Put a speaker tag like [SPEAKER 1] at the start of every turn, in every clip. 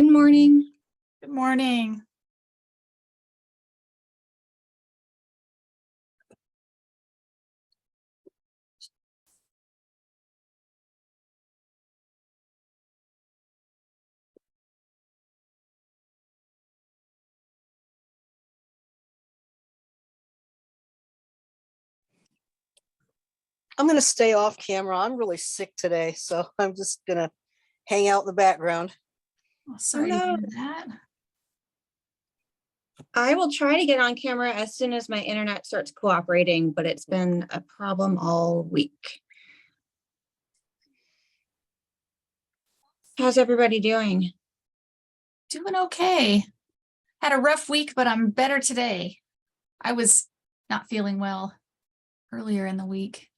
[SPEAKER 1] Good morning.
[SPEAKER 2] Good morning.
[SPEAKER 3] I'm going to stay off camera. I'm really sick today, so I'm just going to hang out in the background.
[SPEAKER 2] Oh, sorry to
[SPEAKER 1] no.
[SPEAKER 2] hear that.
[SPEAKER 1] I will try to get on camera as soon as my internet starts cooperating, but it's been a problem all week. How's everybody doing?
[SPEAKER 2] Doing okay. Had a rough week, but I'm better today. I was not feeling well earlier in the week.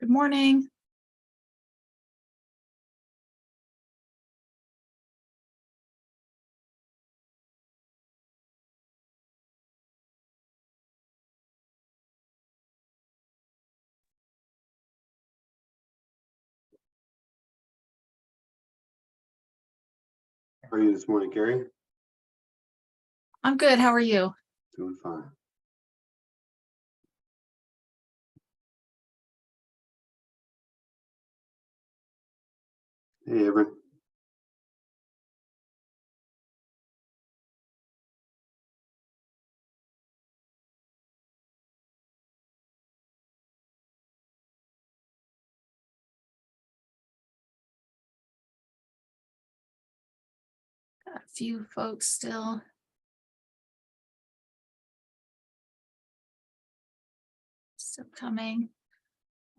[SPEAKER 2] Good morning.
[SPEAKER 4] How are you this morning, Carrie?
[SPEAKER 2] I'm good. How are you?
[SPEAKER 4] Doing fine. Hey, Everett.
[SPEAKER 2] Got a few folks still. Still coming.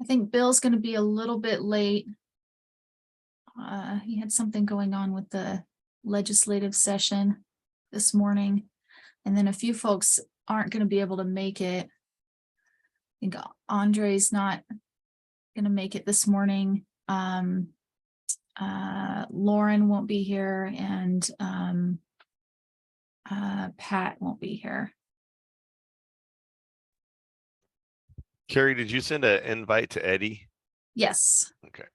[SPEAKER 2] I think Bill's going to be a little bit late. He had something going on with the legislative session this morning. And then a few folks aren't going to be able to make it. I think Andre's not going to make it this morning. Lauren won't be here, and Pat won't be here.
[SPEAKER 5] Carrie, did you send an invite to Eddie?
[SPEAKER 2] Yes.
[SPEAKER 5] Okay.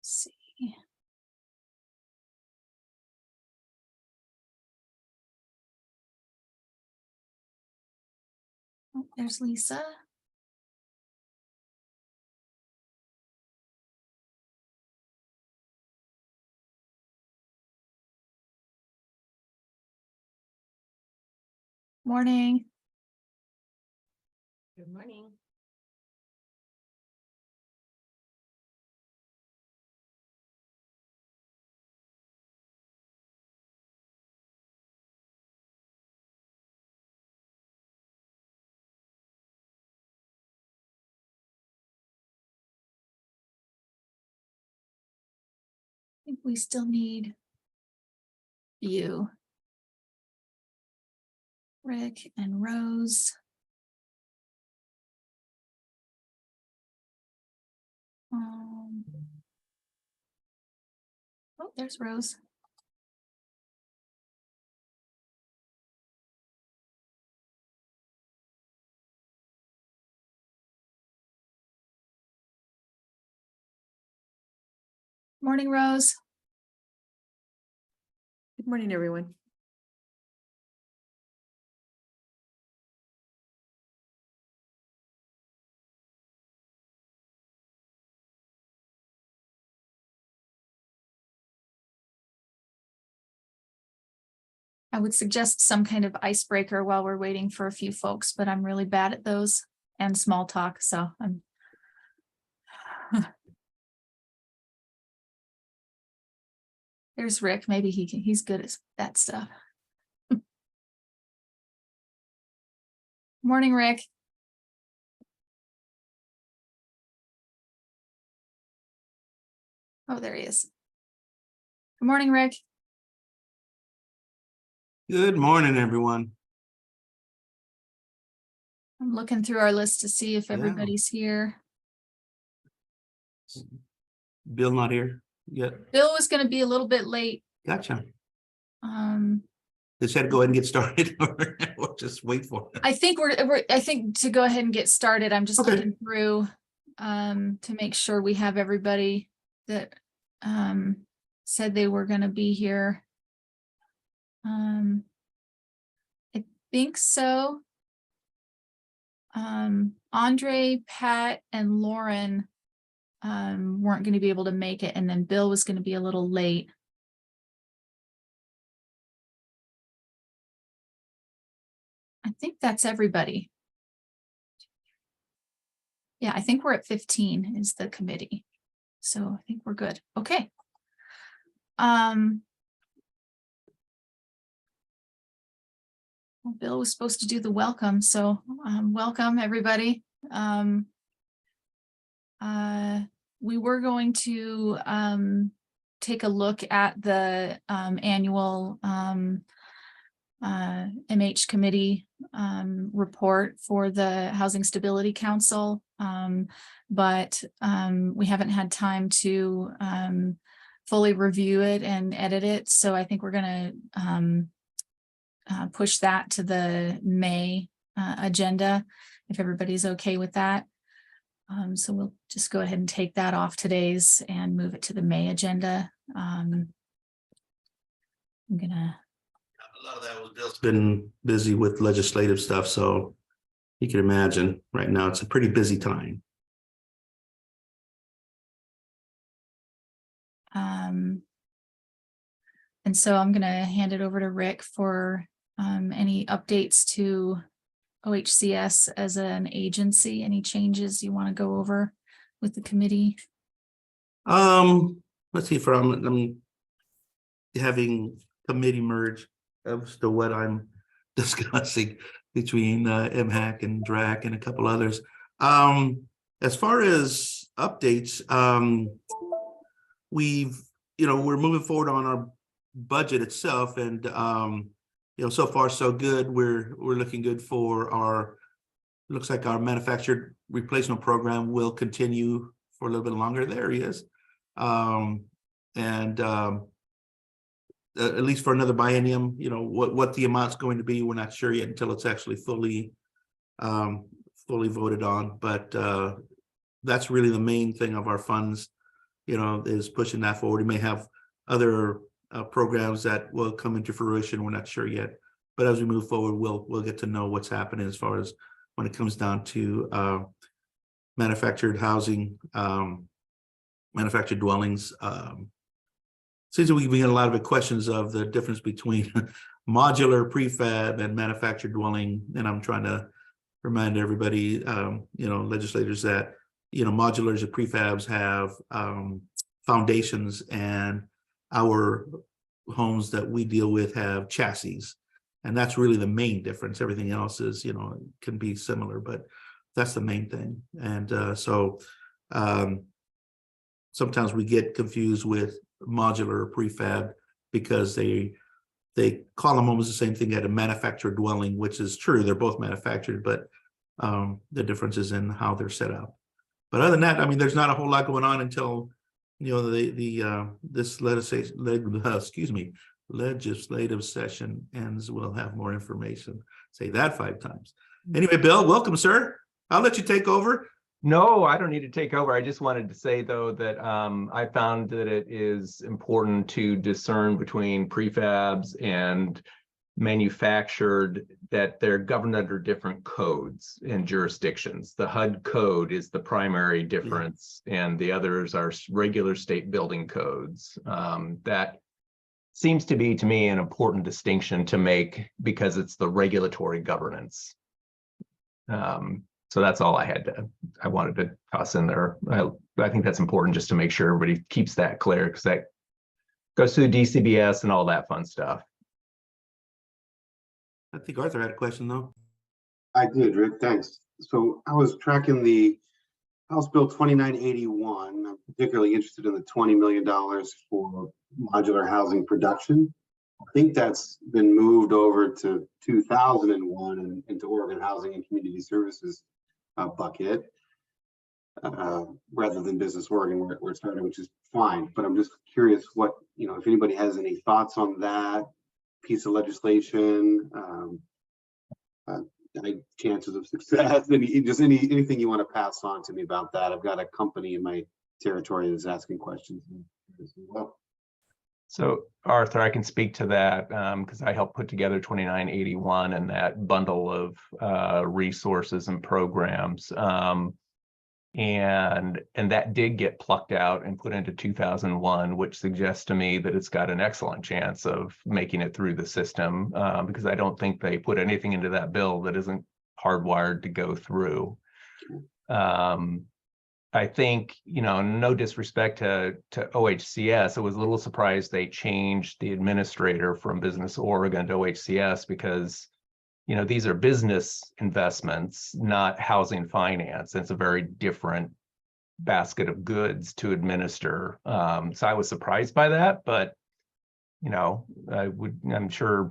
[SPEAKER 2] Let's see. Oh, there's Lisa. Morning.
[SPEAKER 1] Good morning.
[SPEAKER 2] I think we still need you, Rick and Rose. Oh, there's Rose. Morning, Rose.
[SPEAKER 6] Good morning, everyone.
[SPEAKER 2] I would suggest some kind of icebreaker while we're waiting for a few folks, but I'm really bad at those and small talk, so I'm There's Rick. Maybe he's good at that stuff. Morning, Rick. Oh, there he is. Good morning, Rick.
[SPEAKER 4] Good morning, everyone.
[SPEAKER 2] I'm looking through our list to see if
[SPEAKER 4] Yeah.
[SPEAKER 2] everybody's here.
[SPEAKER 4] Bill not here yet.
[SPEAKER 2] Bill was gonna be a little bit late.
[SPEAKER 4] Gotcha.
[SPEAKER 2] Um,
[SPEAKER 4] Just had to go ahead and get started or just wait for it.
[SPEAKER 2] I think I think to go ahead and get started, I'm just
[SPEAKER 4] Okay.
[SPEAKER 2] looking through to make sure we have everybody that said they were gonna be here. I think so. Andre, Pat, and Lauren weren't going to be able to make it, and then Bill was going to be a little late. I think that's everybody. Yeah, I think we're at 15 is the committee. So I think we're good. Okay. Well, Bill was supposed to do the welcome, so welcome everybody. We were going to take a look at the annual MH committee report for the Housing Stability Council, but we haven't had time to fully review it and edit it, so I think we're going to push that to the May agenda, if everybody's okay with that. So we'll just go ahead and take that off today's and move it to the May agenda. I'm gonna.
[SPEAKER 4] A lot of that was Bill's been busy with legislative stuff, so you can imagine right now it's a pretty busy time.
[SPEAKER 2] And so I'm gonna hand it over to Rick for any updates to OHCS as an agency, any changes you want to go over with the committee?
[SPEAKER 4] Let's see, I'm having committee merge as to what I'm discussing between MHAC and DRAC and a couple others. As far as updates, we're moving forward on our budget itself, and so far so good. We're looking good for looks like our manufactured replacement program will continue for a little bit longer. There he is. At least for another biennium, what the amount's going to be, we're not sure yet until it's actually fully voted on. But that's really the main thing of our funds, is pushing that forward. We may have other programs that will come into fruition. We're not sure yet, but as we move forward, we'll get to know what's happening as far as when it comes down to manufactured housing, manufactured dwellings. Seems like we get a lot of questions of the difference between modular, prefab, and manufactured dwelling, and I'm trying to remind everybody, legislators, that modulars and prefabs have foundations, and our homes that we deal with have chassis, and that's really the main difference. Everything else is, can be similar, but that's the main thing. And so sometimes we get confused with modular or prefab because they call them almost the same thing at a manufactured dwelling, which is true. They're both manufactured, but the difference is in how they're set up. But other than that, I mean, there's not a whole lot going on until this legislative session ends. We'll have more information. Say that 5 times. Anyway, Bill, welcome, sir. I'll let you take over.
[SPEAKER 6] No, I don't need to take over. I just wanted to say, though, that I found that it is important to discern between prefabs and manufactured, that they're governed under different codes and jurisdictions. The HUD code is the primary difference, and the others are regular state building codes. That seems to be, to me, an important distinction to make, because it's the regulatory governance. So that's all I wanted to toss in there. I think that's important just to make sure everybody keeps that clear, because that go sue DCBS and all that fun stuff.
[SPEAKER 4] I think Arthur had a question though.
[SPEAKER 7] I did, Rick, thanks. So I was tracking the House Bill 2981. I'm particularly interested in the $20 million for modular housing production. I think that's been moved over to 2001 and into Oregon Housing and Community Services bucket, rather than Business Oregon where it started, which is fine. But I'm just curious what, if anybody has any thoughts on that piece of legislation, chances of success, anything you want to pass on to me about that. I've got a company in my territory that's asking questions. Well,
[SPEAKER 6] So Arthur, I can speak to that because I helped put together 2981 and that bundle of resources and programs. And that did get plucked out and put into 2001, which suggests to me that it's got an excellent chance of making it through the system because I don't think they put anything into that bill that isn't hardwired to go through. I think, no disrespect to OHCS, I was a little surprised they changed the administrator from Business Oregon to OHCS because these are business investments, not housing finance. It's a very different basket of goods to administer. So I was surprised by that, but I'm sure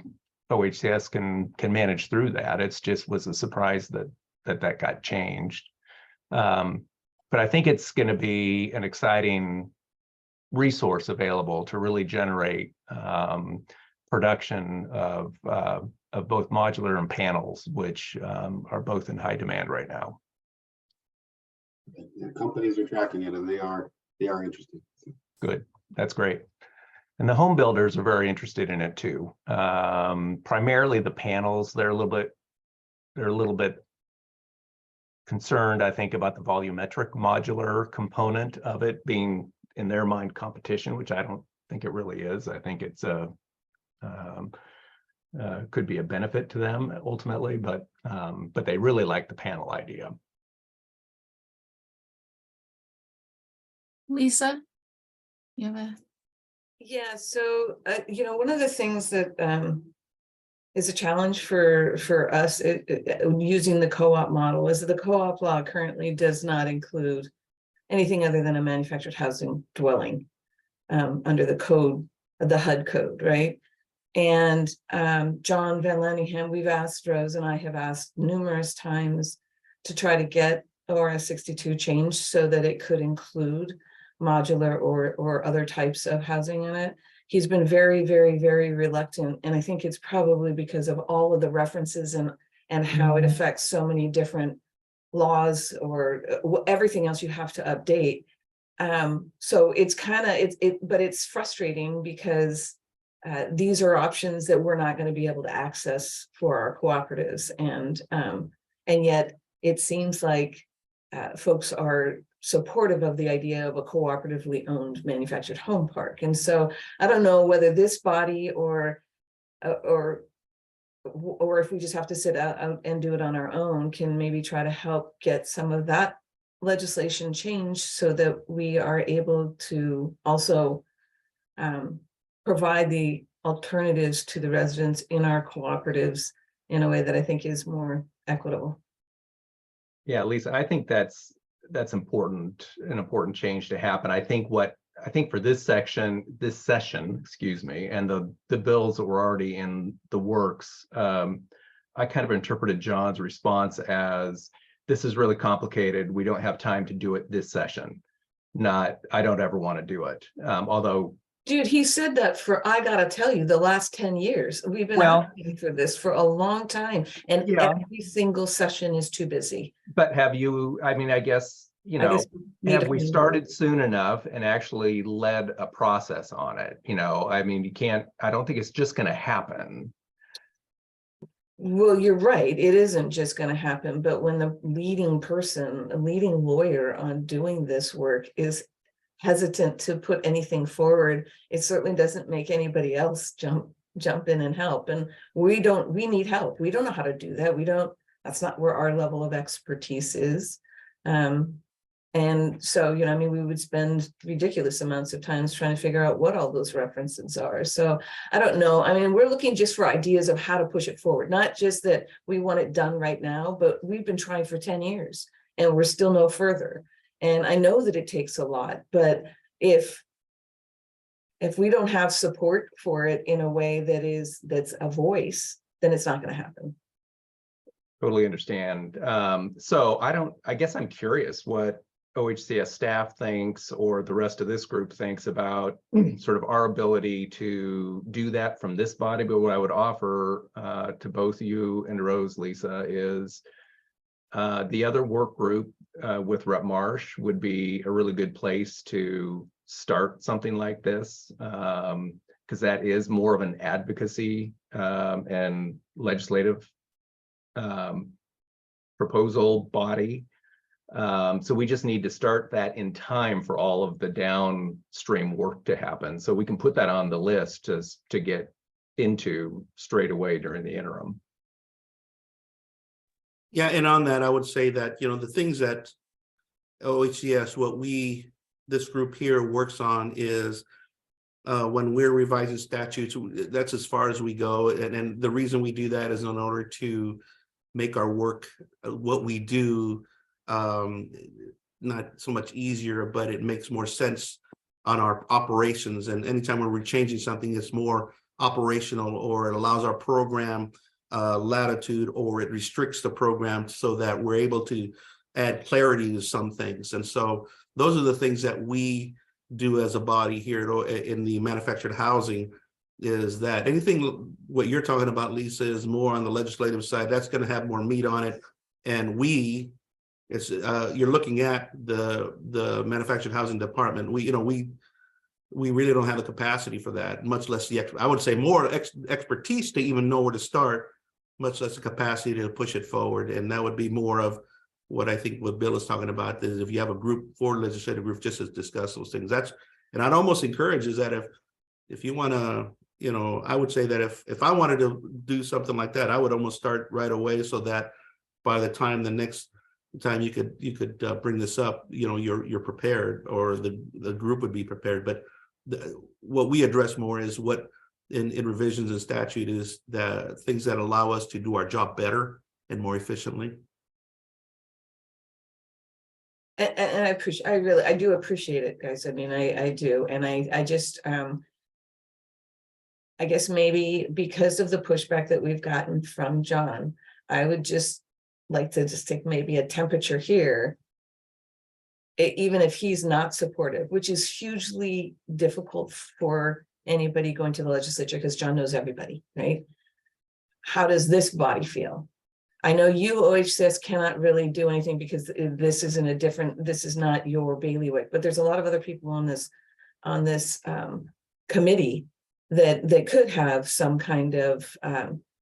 [SPEAKER 6] OHCS can manage through that. It's just was a surprise that got changed. But I think it's going to be an exciting resource available to really generate production of both modular and panels, which are both in high demand right now.
[SPEAKER 7] the companies are tracking it and they are interested.
[SPEAKER 6] Good, that's great. And the home builders are very interested in it too. Primarily the panels, they're a little bit concerned, I think, about the volumetric modular component of it being, in their mind, competition, which I don't think it really is. I think it's could be a benefit to them ultimately, but they really like the panel idea.
[SPEAKER 2] Lisa, you have a
[SPEAKER 8] Yeah, so one of the things that is a challenge for us using the co-op model is that the co-op law currently does not include anything other than a manufactured housing dwelling under the code, the HUD code, right? And John Van Lanningham, we've asked, Rose and I have asked numerous times to try to get ORS 62 changed so that it could include modular or other types of housing in it. He's been very, very, very reluctant. And I think it's probably because of all of the references and how it affects so many different laws or everything else you have to update. So it's kind of, but it's frustrating because these are options that we're not going to be able to access for our cooperatives. And yet it seems like folks are supportive of the idea of a cooperatively owned manufactured home park. And so I don't know whether this body or if we just have to sit out and do it on our own can maybe try to help get some of that legislation changed so that we are able to also provide the alternatives to the residents in our cooperatives in a way that I think is more equitable.
[SPEAKER 6] Yeah, Lisa, I think that's important, an important change to happen. I think for this session, excuse me, and the bills that were already in the works, I kind of interpreted John's response as, this is really complicated. We don't have time to do it this session. Not, I don't ever want to do it. Although,
[SPEAKER 8] Dude, he said that I gotta tell you, the last 10 years, we've been asking for this for a long time, and every single session is too busy.
[SPEAKER 6] but have you, I guess, have we started soon enough and actually led a process on it? You can't, I don't think it's just going to happen.
[SPEAKER 8] Well, you're right. It isn't just going to happen. But when the leading person, a leading lawyer on doing this work is hesitant to put anything forward, it certainly doesn't make anybody else jump in and help. And we need help. We don't know how to do that. That's not where our level of expertise is. And so, you know, I mean, we would spend ridiculous amounts of times trying to figure out what all those references are. So I don't know. I mean, we're looking just for ideas of how to push it forward, not just that we want it done right now, but we've been trying for 10 years and we're still no further. And I know that it takes a lot, but if we don't have support for it in a way that's a voice, then it's not going to happen.
[SPEAKER 6] Totally understand. So I guess I'm curious what OHCS staff thinks or the rest of this group thinks about sort of our ability to do that from this body. But what I would offer to both you and Rose, Lisa, is the other work group with Rep Marsh would be a really good place to start something like this, because that is more of an advocacy and legislative proposal body. So we just need to start that in time for all of the downstream work to happen. So we can put that on the list to get into straight away during the interim.
[SPEAKER 4] Yeah, and on that, I would say that, you know, the things that OHCS, this group here works on is when we're revising statutes, that's as far as we go. And the reason we do that is in order to make our work, what we do, not so much easier, but it makes more sense on our operations. And anytime when we're changing something, it's more operational, or it allows our program latitude, or it restricts the program so that we're able to add clarity to some things. And so those are the things that we do as a body here in the manufactured housing, is that anything what you're talking about, Lisa, is more on the legislative side. That's going to have more meat on it. And you're looking at the manufactured housing department. We really don't have the capacity for that, much less I would say more expertise to even know where to start, much less the capacity to push it forward. And that would be more of what I think what Bill is talking about, is if you have a group, for legislative group, just to discuss those things. And I'd almost encourage is that if you want to, you know, I would say that if I wanted to do something like that, I would almost start right away, so that by the time the next time you could bring this up, you know, you're prepared, or the group would be prepared. But what we address more is what in revisions and statute is the things that allow us to do our job better and more efficiently.
[SPEAKER 8] And I do appreciate it, guys. I mean, I do. And I just, I guess maybe because of the pushback that we've gotten from John, I would just like to just take maybe a temperature here. Even if he's not supportive, which is hugely difficult for anybody going to the legislature, because John knows everybody, right? How does this body feel? I know you, OHCS, cannot really do anything because this is not your bailiwick, but there's a lot of other people on this committee that could have some kind of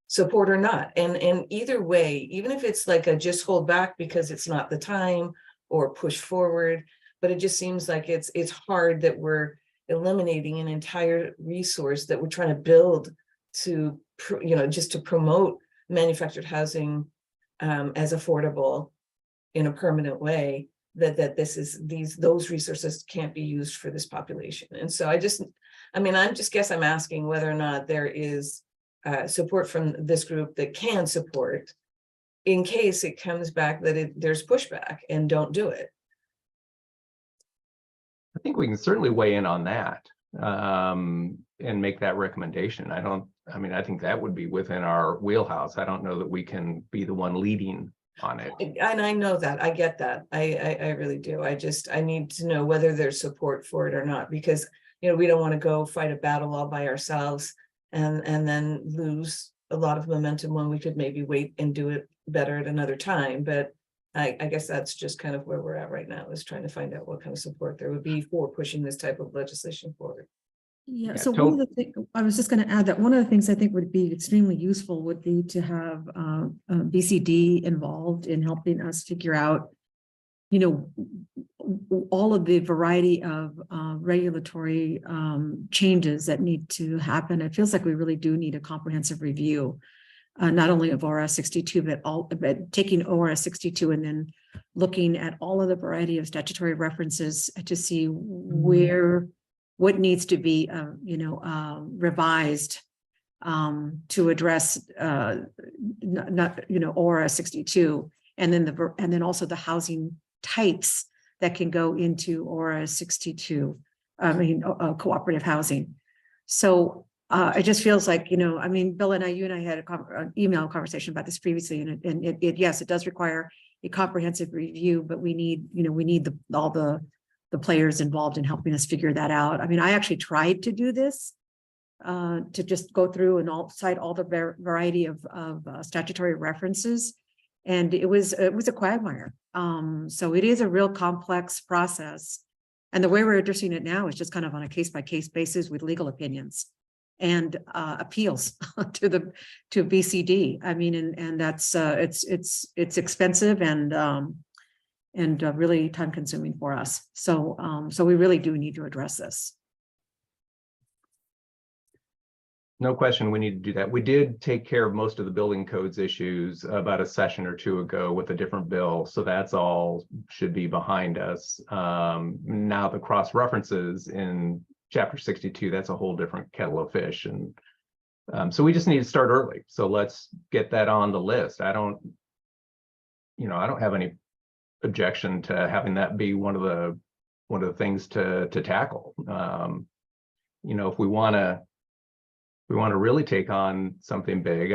[SPEAKER 8] support or not. And either way, even if it's like a just hold back because it's not the time, or push forward, but it just seems like it's hard that we're eliminating an entire resource that we're trying to build to, you know, just to promote manufactured housing as affordable in a permanent way, that those resources can't be used for this population. And so I'm asking whether or not there is support from this group that can support, in case it comes back that there's pushback and don't do it.
[SPEAKER 6] I think we can certainly weigh in on that and make that recommendation. I think that would be within our wheelhouse. I don't know that we can be the one leading on it.
[SPEAKER 8] And I know that, I get that. I really do. I need to know whether there's support for it or not, because, you know, we don't want to go fight a battle all by ourselves and then lose a lot of momentum when we could maybe wait and do it better at another time. But I guess that's just kind of where we're at right now, is trying to find out what kind of support there would be for pushing this type of legislation forward.
[SPEAKER 9] Yeah,
[SPEAKER 6] Yeah,
[SPEAKER 9] so one of the things, I was just going to add that one of the things I think would be extremely useful would be to have BCD involved in helping us figure out, you know, all of the variety of regulatory changes that need to happen. It feels like we really do need a comprehensive review not only of ORS 62, but taking ORS 62 and then looking at all of the variety of statutory references to see what needs to be, revised to address ORS 62, and then also the housing types that can go into ORS 62. Cooperative housing. So it just feels like, Bill and you and I had an email conversation about this previously, and yes, it does require a comprehensive review, but we need all the players involved in helping us figure that out. I actually tried to do this, to just go through and cite all the variety of statutory references, and it was a quagmire. So it is a real complex process. And the way we're addressing it now is just kind of on a case-by-case basis with legal opinions and appeals to BCD. And that's it's expensive and really time-consuming for us. So we really do need to address this.
[SPEAKER 6] No question, we need to do that. We did take care of most of the building codes issues about a session or two ago with a different bill. So that's all should be behind us. Now the cross references in chapter 62, that's a whole different kettle of fish. And so we just need to start early. So let's get that on the list. I don't have any objection to having that be one of the things to tackle. If we want to really take on something big,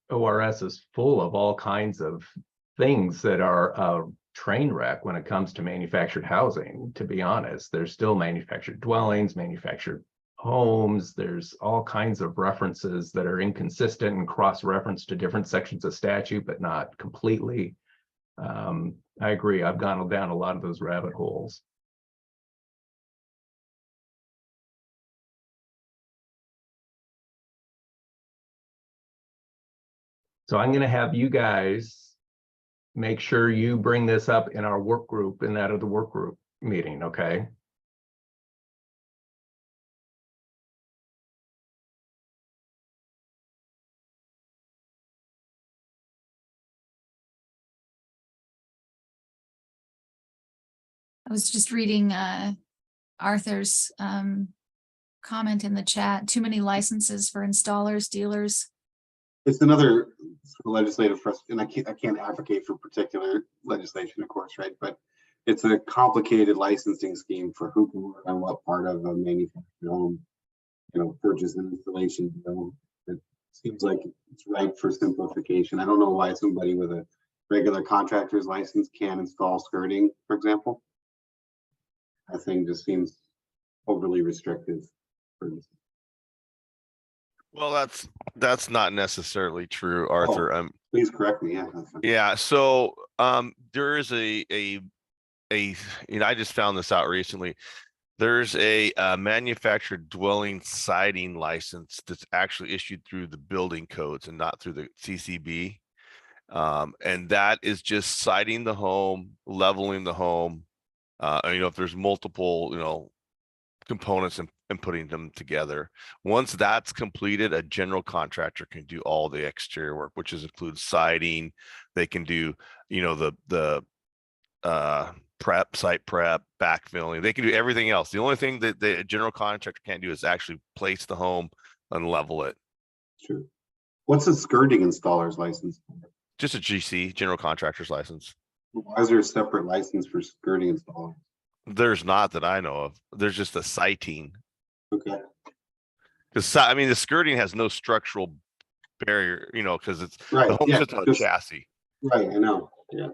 [SPEAKER 6] ORS is full of all kinds of things that are a train wreck when it comes to manufactured housing, to be honest. There's still manufactured dwellings, manufactured homes. There's all kinds of references that are inconsistent and cross-referenced to different sections of statute, but not completely. I agree. I've gone down a lot of those rabbit holes. So I'm going to have you guys make sure you bring this up in our work group, in that of the work group meeting, okay?
[SPEAKER 2] I was just reading Arthur's comment in the chat. Too many licenses for installers, dealers.
[SPEAKER 7] It's another legislative and I can't advocate for particular legislation, of course, right? But it's a complicated licensing scheme for who can work on what part of a manufactured home, purchase and installation bill. It seems like it's ripe for simplification. I don't know why somebody with a regular contractor's license can't install skirting, for example. I think just seems overly restrictive for this.
[SPEAKER 5] Well, that's not necessarily true, Arthur.
[SPEAKER 7] Please correct me. Yeah.
[SPEAKER 5] Yeah. So there is I just found this out recently. There's a manufactured dwelling siding license that's actually issued through the building codes and not through the CCB. And that is just siding the home, leveling the home. If there's multiple, components and putting them together. Once that's completed, a general contractor can do all the exterior work, which includes siding. They can do, the site prep, backfilling. They can do everything else. The only thing that the general contractor can't do is actually place the home and level it.
[SPEAKER 7] Sure. What's a skirting installer's license?
[SPEAKER 5] Just a GC, general contractor's license.
[SPEAKER 7] Why is there a separate license for skirting installers?
[SPEAKER 5] There's not that I know of. There's just a siting.
[SPEAKER 7] Okay.
[SPEAKER 5] Because the skirting has no structural barrier, because it's
[SPEAKER 7] Right.
[SPEAKER 5] the home's
[SPEAKER 7] Yeah,
[SPEAKER 5] just a chassis.
[SPEAKER 7] Right. I know. Yeah.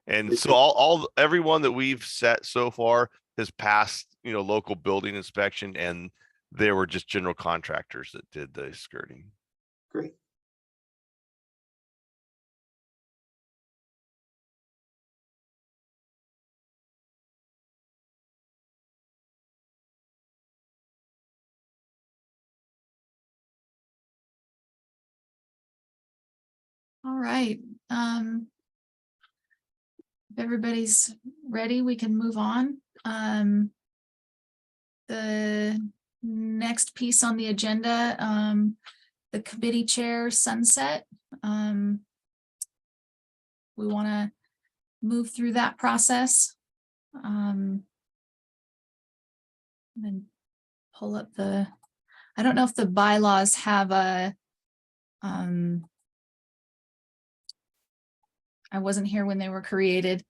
[SPEAKER 5] And so everyone that we've set so far has passed, local building inspection, and they were just general contractors that did the skirting.
[SPEAKER 7] Great.
[SPEAKER 2] All right. If everybody's ready, we can move on. The next piece on the agenda, the committee chair sunset. We want to move through that process. And then pull up the, I don't know if the bylaws have a, I wasn't here when they were created.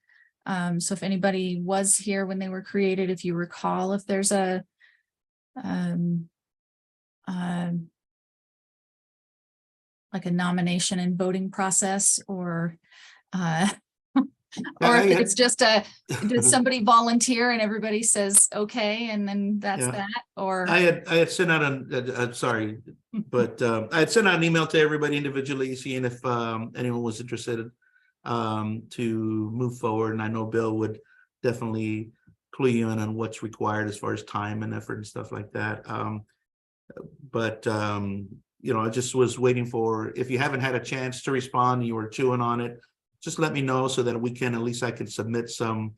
[SPEAKER 2] So if anybody was here when they were created, if you recall, if there's a, like a nomination and voting process, or or if it's just did somebody volunteer and everybody says okay and then that's
[SPEAKER 4] Yeah.
[SPEAKER 2] that, or
[SPEAKER 4] I had sent out sorry, but I had sent out an email to everybody individually, seeing if anyone was interested to move forward. And I know Bill would definitely clue you in on what's required as far as time and effort and stuff like that. You know, I just was waiting for, if you haven't had a chance to respond, you were chewing on it, just let me know so that we can, at least I can submit some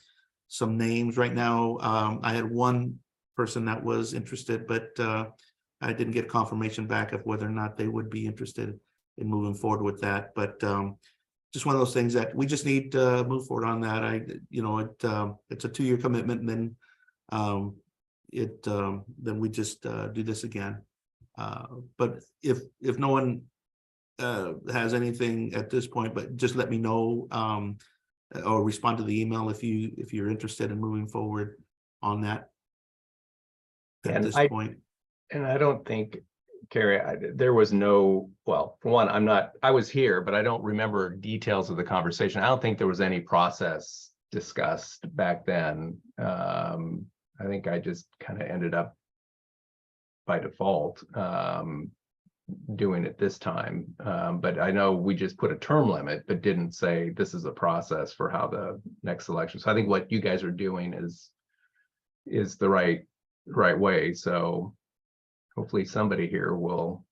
[SPEAKER 4] names right now. I had one person that was interested, but I didn't get confirmation back of whether or not they would be interested in moving forward with that. But just one of those things that we just need to move forward on that. You know, it's a 2-year commitment, and then then we just do this again. But if no one has anything at this point, but just let me know, or respond to the email if you're interested in moving forward on that at this point.
[SPEAKER 6] And I don't think, Carrie, there was no, well, for one, I was here, but I don't remember details of the conversation. I don't think there was any process discussed back then. I think I just kind of ended up by default doing it this time. But I know we just put a term limit, but didn't say this is a process for how the next election. So I think what you guys are doing is the right way. So hopefully somebody here will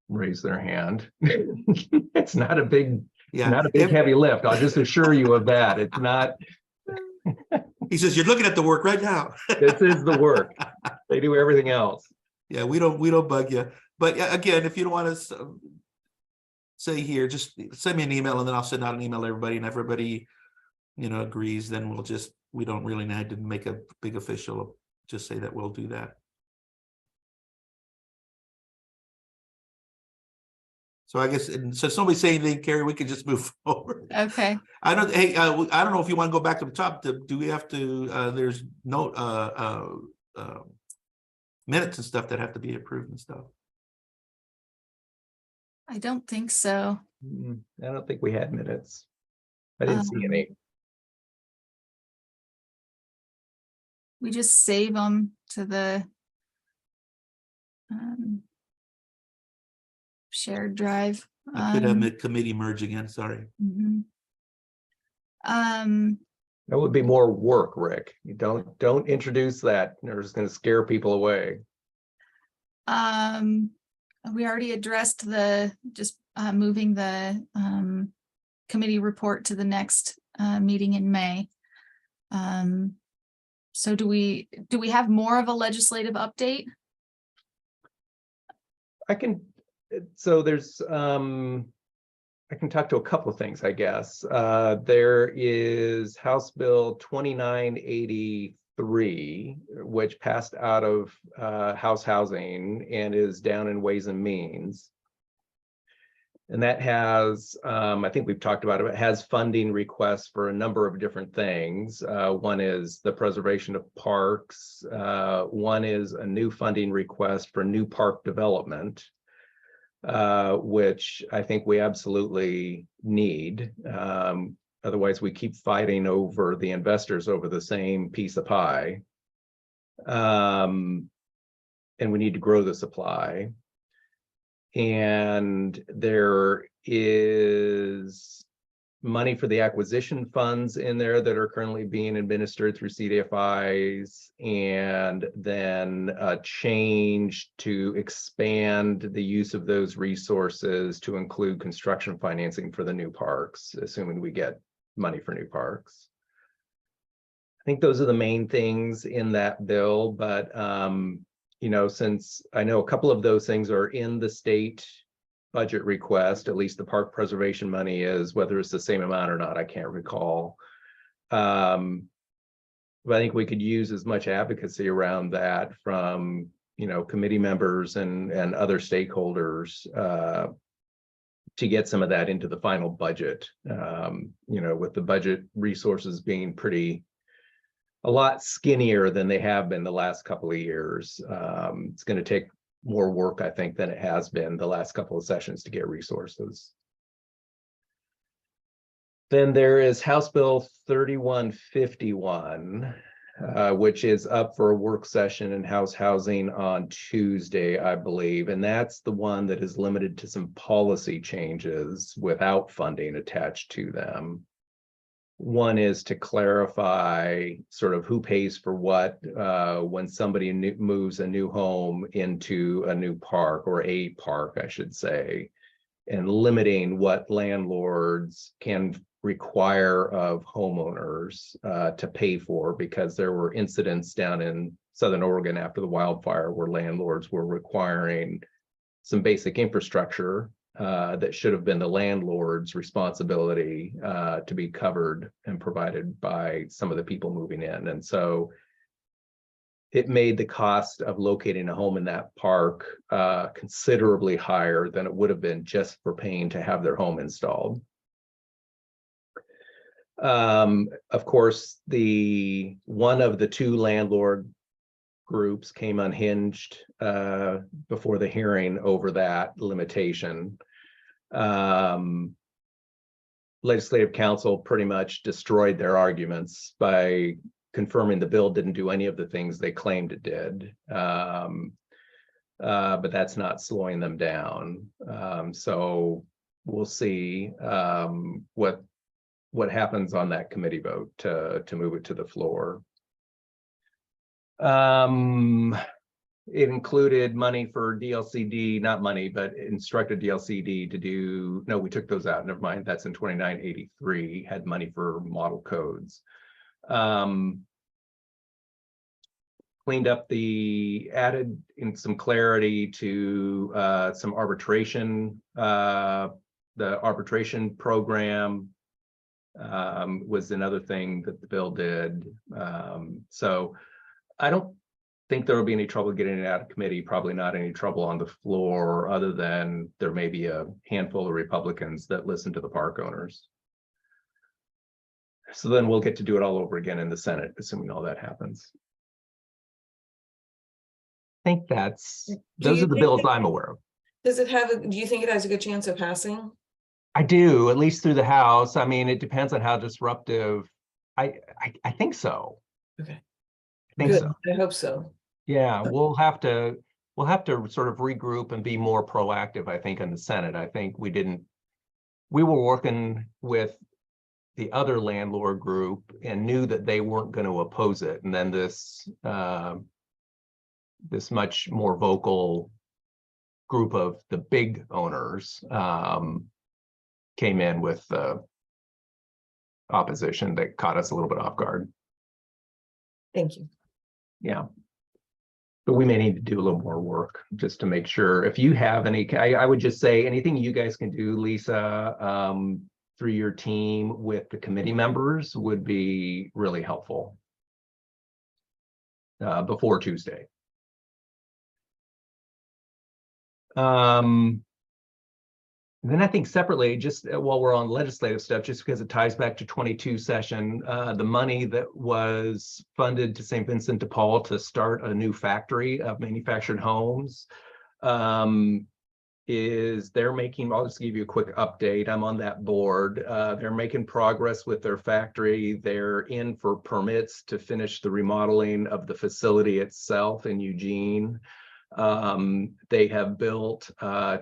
[SPEAKER 6] raise their hand. It's not a big, not a big heavy lift. I'll just assure you of that. It's not.
[SPEAKER 4] He says, you're looking at the work right now.
[SPEAKER 6] This is the work. They do everything else.
[SPEAKER 4] Yeah, we don't bug you. But again, if you don't want to say here, just send me an email, and then I'll send out an email to everybody, and everybody, you know, agrees. Then we don't really need to make a big official. Just say that we'll do that. So I guess, so somebody say anything, Carrie, we can just move forward.
[SPEAKER 2] okay.
[SPEAKER 4] I don't know if you want to go back to the top. Do we have to, there's no minutes and stuff that have to be approved and stuff.
[SPEAKER 2] I don't think so.
[SPEAKER 6] I don't think we had minutes. I didn't see any.
[SPEAKER 2] We just save them to the shared drive.
[SPEAKER 4] I could have a committee merge again, sorry.
[SPEAKER 6] That would be more work, Rick. You don't introduce that. You're just going to scare people away.
[SPEAKER 2] We already addressed moving the committee report to the next meeting in May. So do we have more of a legislative update?
[SPEAKER 6] So there's I can talk to a couple of things, I guess. There is House Bill 2983, which passed out of House Housing and is down in Ways and Means. And that has, I think we've talked about it has funding requests for a number of different things. One is the preservation of parks. One is a new funding request for new park development, which I think we absolutely need. Otherwise, we keep fighting over the investors over the same piece of pie. And we need to grow the supply. And there is money for the acquisition funds in there that are currently being administered through CDFIs, and then a change to expand the use of those resources to include construction financing for the new parks, assuming we get money for new parks. I think those are the main things in that bill, but you know, since I know a couple of those things are in the state budget request, at least the park preservation money is, whether it's the same amount or not, I can't recall. But I think we could use as much advocacy around that from, you know, committee members and other stakeholders to get some of that into the final budget. You know, with the budget resources being a lot skinnier than they have been the last couple of years. It's going to take more work, I think, than it has been the last couple of sessions to get resources. Then there is House Bill 3151, which is up for a work session in House Housing on Tuesday, I believe. And that's the one that is limited to some policy changes without funding attached to them. One is to clarify sort of who pays for what when somebody moves a new home into a new park, or a park, I should say, and limiting what landlords can require of homeowners to pay for, because there were incidents down in Southern Oregon after the wildfire where landlords were requiring some basic infrastructure that should have been the landlord's responsibility to be covered and provided by some of the people moving in. And so it made the cost of locating a home in that park considerably higher than it would have been just for paying to have their home installed. Of course, one of the two landlord groups came unhinged before the hearing over that limitation. Legislative Council pretty much destroyed their arguments by confirming the bill didn't do any of the things they claimed it did. But that's not slowing them down. So we'll see what happens on that committee vote to move it to the floor. It included money for DLCD, not money, but instructed DLCD to do, no, we took those out, never mind, that's in 2983, had money for model codes. Cleaned up added in some clarity to some arbitration, the arbitration program was another thing that the bill did. So I don't think there will be any trouble getting it out of committee, probably not any trouble on the floor, other than there may be a handful of Republicans that listen to the park owners. So then we'll get to do it all over again in the Senate, assuming all that happens. I think those are the bills I'm aware of.
[SPEAKER 8] Does it do you think it has a good chance of passing?
[SPEAKER 6] I do, at least through the House. I mean, it depends on how disruptive. I think so.
[SPEAKER 8] Okay.
[SPEAKER 6] I think
[SPEAKER 8] Good.
[SPEAKER 6] so.
[SPEAKER 8] I hope so.
[SPEAKER 6] Yeah, we'll have to sort of regroup and be more proactive, I think, in the Senate. I think we were working with the other landlord group and knew that they weren't going to oppose it. And then this much more vocal group of the big owners came in with opposition that caught us a little bit off guard.
[SPEAKER 8] Thank you.
[SPEAKER 6] Yeah. But we may need to do a little more work just to make sure. If you have any, I would just say anything you guys can do, Lisa, through your team with the committee members would be really helpful before Tuesday. Then I think separately, just while we're on legislative stuff, just because it ties back to 22 session, the money that was funded to St. Vincent de Paul to start a new factory of manufactured homes they're making, I'll just give you a quick update. I'm on that board. They're making progress with their factory. They're in for permits to finish the remodeling of the facility itself in Eugene. They have built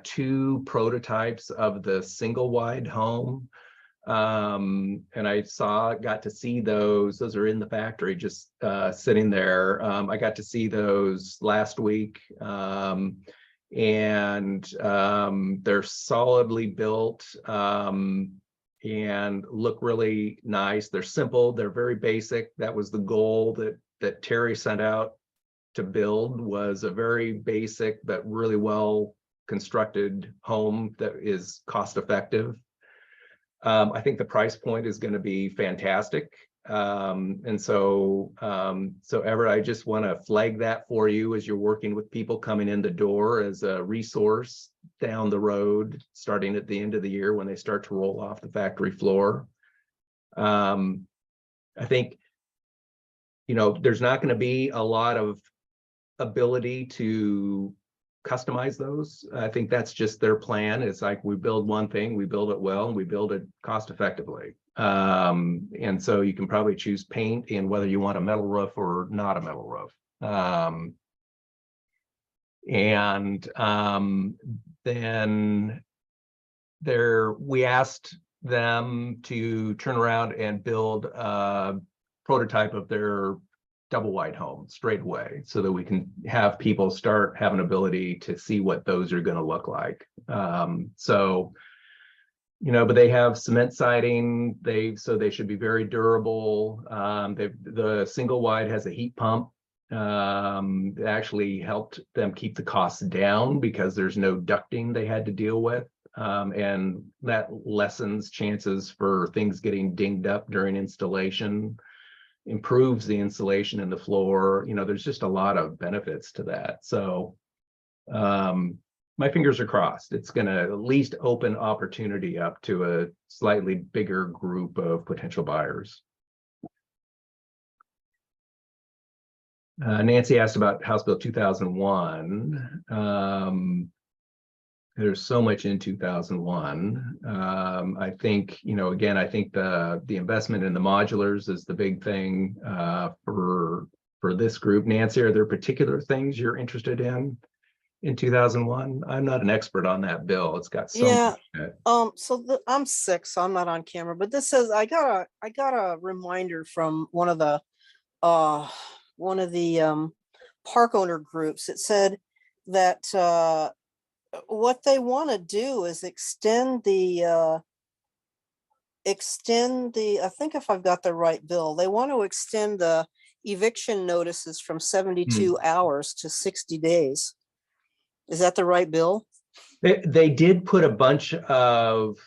[SPEAKER 6] 2 prototypes of the single wide home. And I got to see those. Those are in the factory, just sitting there. I got to see those last week. And they're solidly built and look really nice. They're simple. They're very basic. That was the goal that Terry sent out to build was a very basic but really well constructed home that is cost effective. I think the price point is going to be fantastic. And so Everett, I just want to flag that for you as you're working with people coming in the door as a resource down the road, starting at the end of the year when they start to roll off the factory floor. I think, you know, there's not going to be a lot of ability to customize those. I think that's just their plan. It's like we build one thing, we build it well, and we build it cost effectively. And so you can probably choose paint and whether you want a metal roof or not a metal roof. Then we asked them to turn around and build a prototype of their double wide home straight away so that we can have people start having ability to see what those are going to look like. So, you know, but they have cement siding, so they should be very durable. The single wide has a heat pump. It actually helped them keep the costs down because there's no ducting they had to deal with. And that lessens chances for things getting dinged up during installation, improves the insulation in the floor. You know, there's just a lot of benefits to that. So my fingers are crossed. It's going to at least open opportunity up to a slightly bigger group of potential buyers. Nancy asked about House Bill 2001. There's so much in 2001. I think, you know, again, I think the investment in the modulars is the big thing for this group. Nancy, are there particular things you're interested in 2001? I'm not an expert on that bill. It's got so
[SPEAKER 3] Yeah.
[SPEAKER 6] much in it.
[SPEAKER 3] I'm sick, so I'm not on camera, but this says I got a reminder from one of the park owner groups. It said that what they want to do is extend the I think if I've got the right bill, they want to extend the eviction notices from 72 hours to 60 days. Is that the right bill?
[SPEAKER 6] They did put a bunch of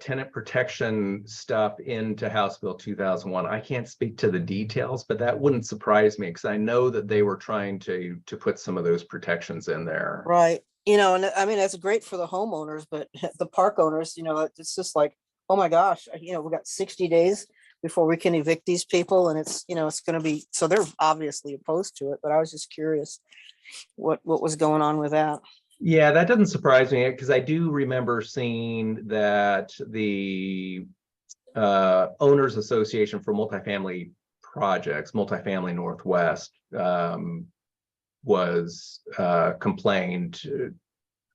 [SPEAKER 6] tenant protection stuff into House Bill 2001. I can't speak to the details, but that wouldn't surprise me because I know that they were trying to put some of those protections in there.
[SPEAKER 3] Right. You know, and I mean, that's great for the homeowners, but the park owners, you know, it's just like, oh my gosh, you know, we got 60 days before we can evict these people. And it's, you know, it's going to be, so they're obviously opposed to it, but I was just curious what was going on with that.
[SPEAKER 6] Yeah, that doesn't surprise me because I do remember seeing that the Owners Association for Multifamily Projects, Multifamily Northwest, was complained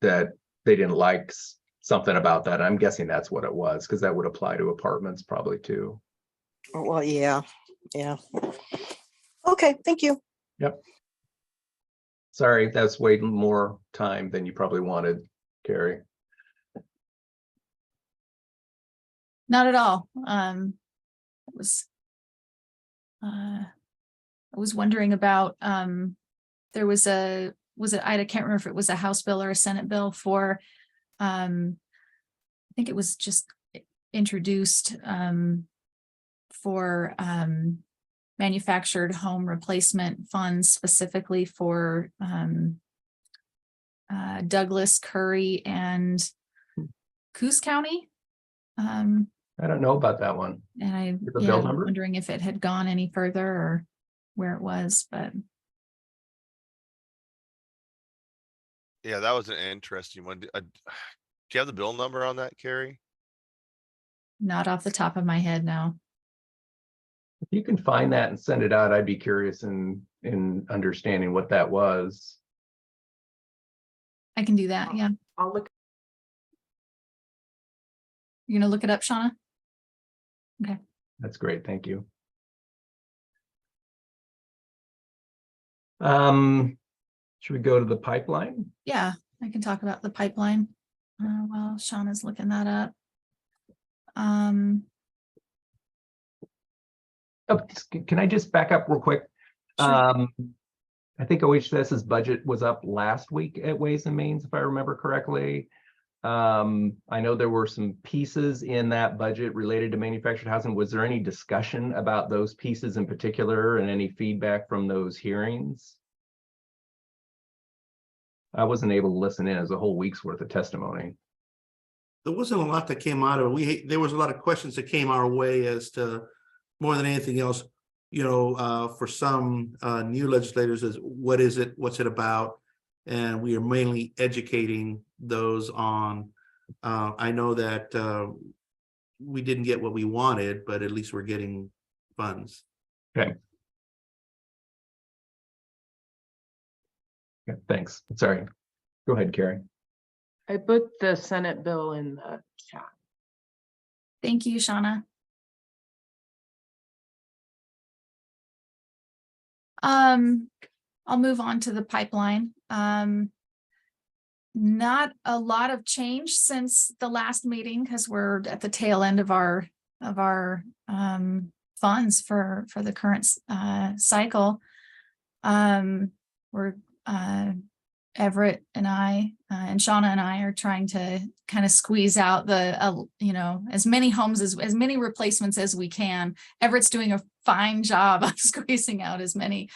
[SPEAKER 6] that they didn't like something about that. I'm guessing that's what it was because that would apply to apartments probably too.
[SPEAKER 3] Well, yeah. Okay, thank you.
[SPEAKER 6] Yep. Sorry, that's way more time than you probably wanted, Carrie.
[SPEAKER 2] Not at all. I was wondering about, there was I can't remember if it was a House bill or a Senate bill for, I think it was just introduced for manufactured home replacement funds specifically for Douglas, Curry, and Coos County.
[SPEAKER 6] I don't know about that one.
[SPEAKER 2] And I
[SPEAKER 6] The bill number?
[SPEAKER 2] wondering if it had gone any further or where it was, but
[SPEAKER 5] Yeah, that was an interesting one. Do you have the bill number on that, Carrie?
[SPEAKER 2] not off the top of my head now.
[SPEAKER 6] If you can find that and send it out, I'd be curious in understanding what that was.
[SPEAKER 2] I can do that. Yeah.
[SPEAKER 8] I'll look.
[SPEAKER 2] You're gonna look it up, Shauna?
[SPEAKER 6] That's great. Thank you. Should we go to the pipeline?
[SPEAKER 2] Yeah, I can talk about the pipeline while Shauna's looking that up.
[SPEAKER 6] Oh, can I just back up real quick?
[SPEAKER 2] Sure.
[SPEAKER 6] I think OHSS's budget was up last week at Ways and Means, if I remember correctly. I know there were some pieces in that budget related to manufactured housing. Was there any discussion about those pieces in particular and any feedback from those hearings? I wasn't able to listen in. It was a whole week's worth of testimony.
[SPEAKER 4] There wasn't a lot that came out of it. There was a lot of questions that came our way as to, more than anything else, you know, for some new legislators, is what is it, what's it about? And we are mainly educating those on, I know that we didn't get what we wanted, but at least we're getting funds.
[SPEAKER 6] Okay. Yeah, thanks. Sorry. Go ahead, Carrie.
[SPEAKER 10] I put the Senate bill in the chat.
[SPEAKER 2] Thank you, Shauna. I'll move on to the pipeline. Not a lot of change since the last meeting because we're at the tail end of our funds for the current cycle. We're Everett and I and Shauna and I are trying to kind of squeeze out the you know, as many homes as many replacements as we can. Everett's doing a fine job of squeezing out as many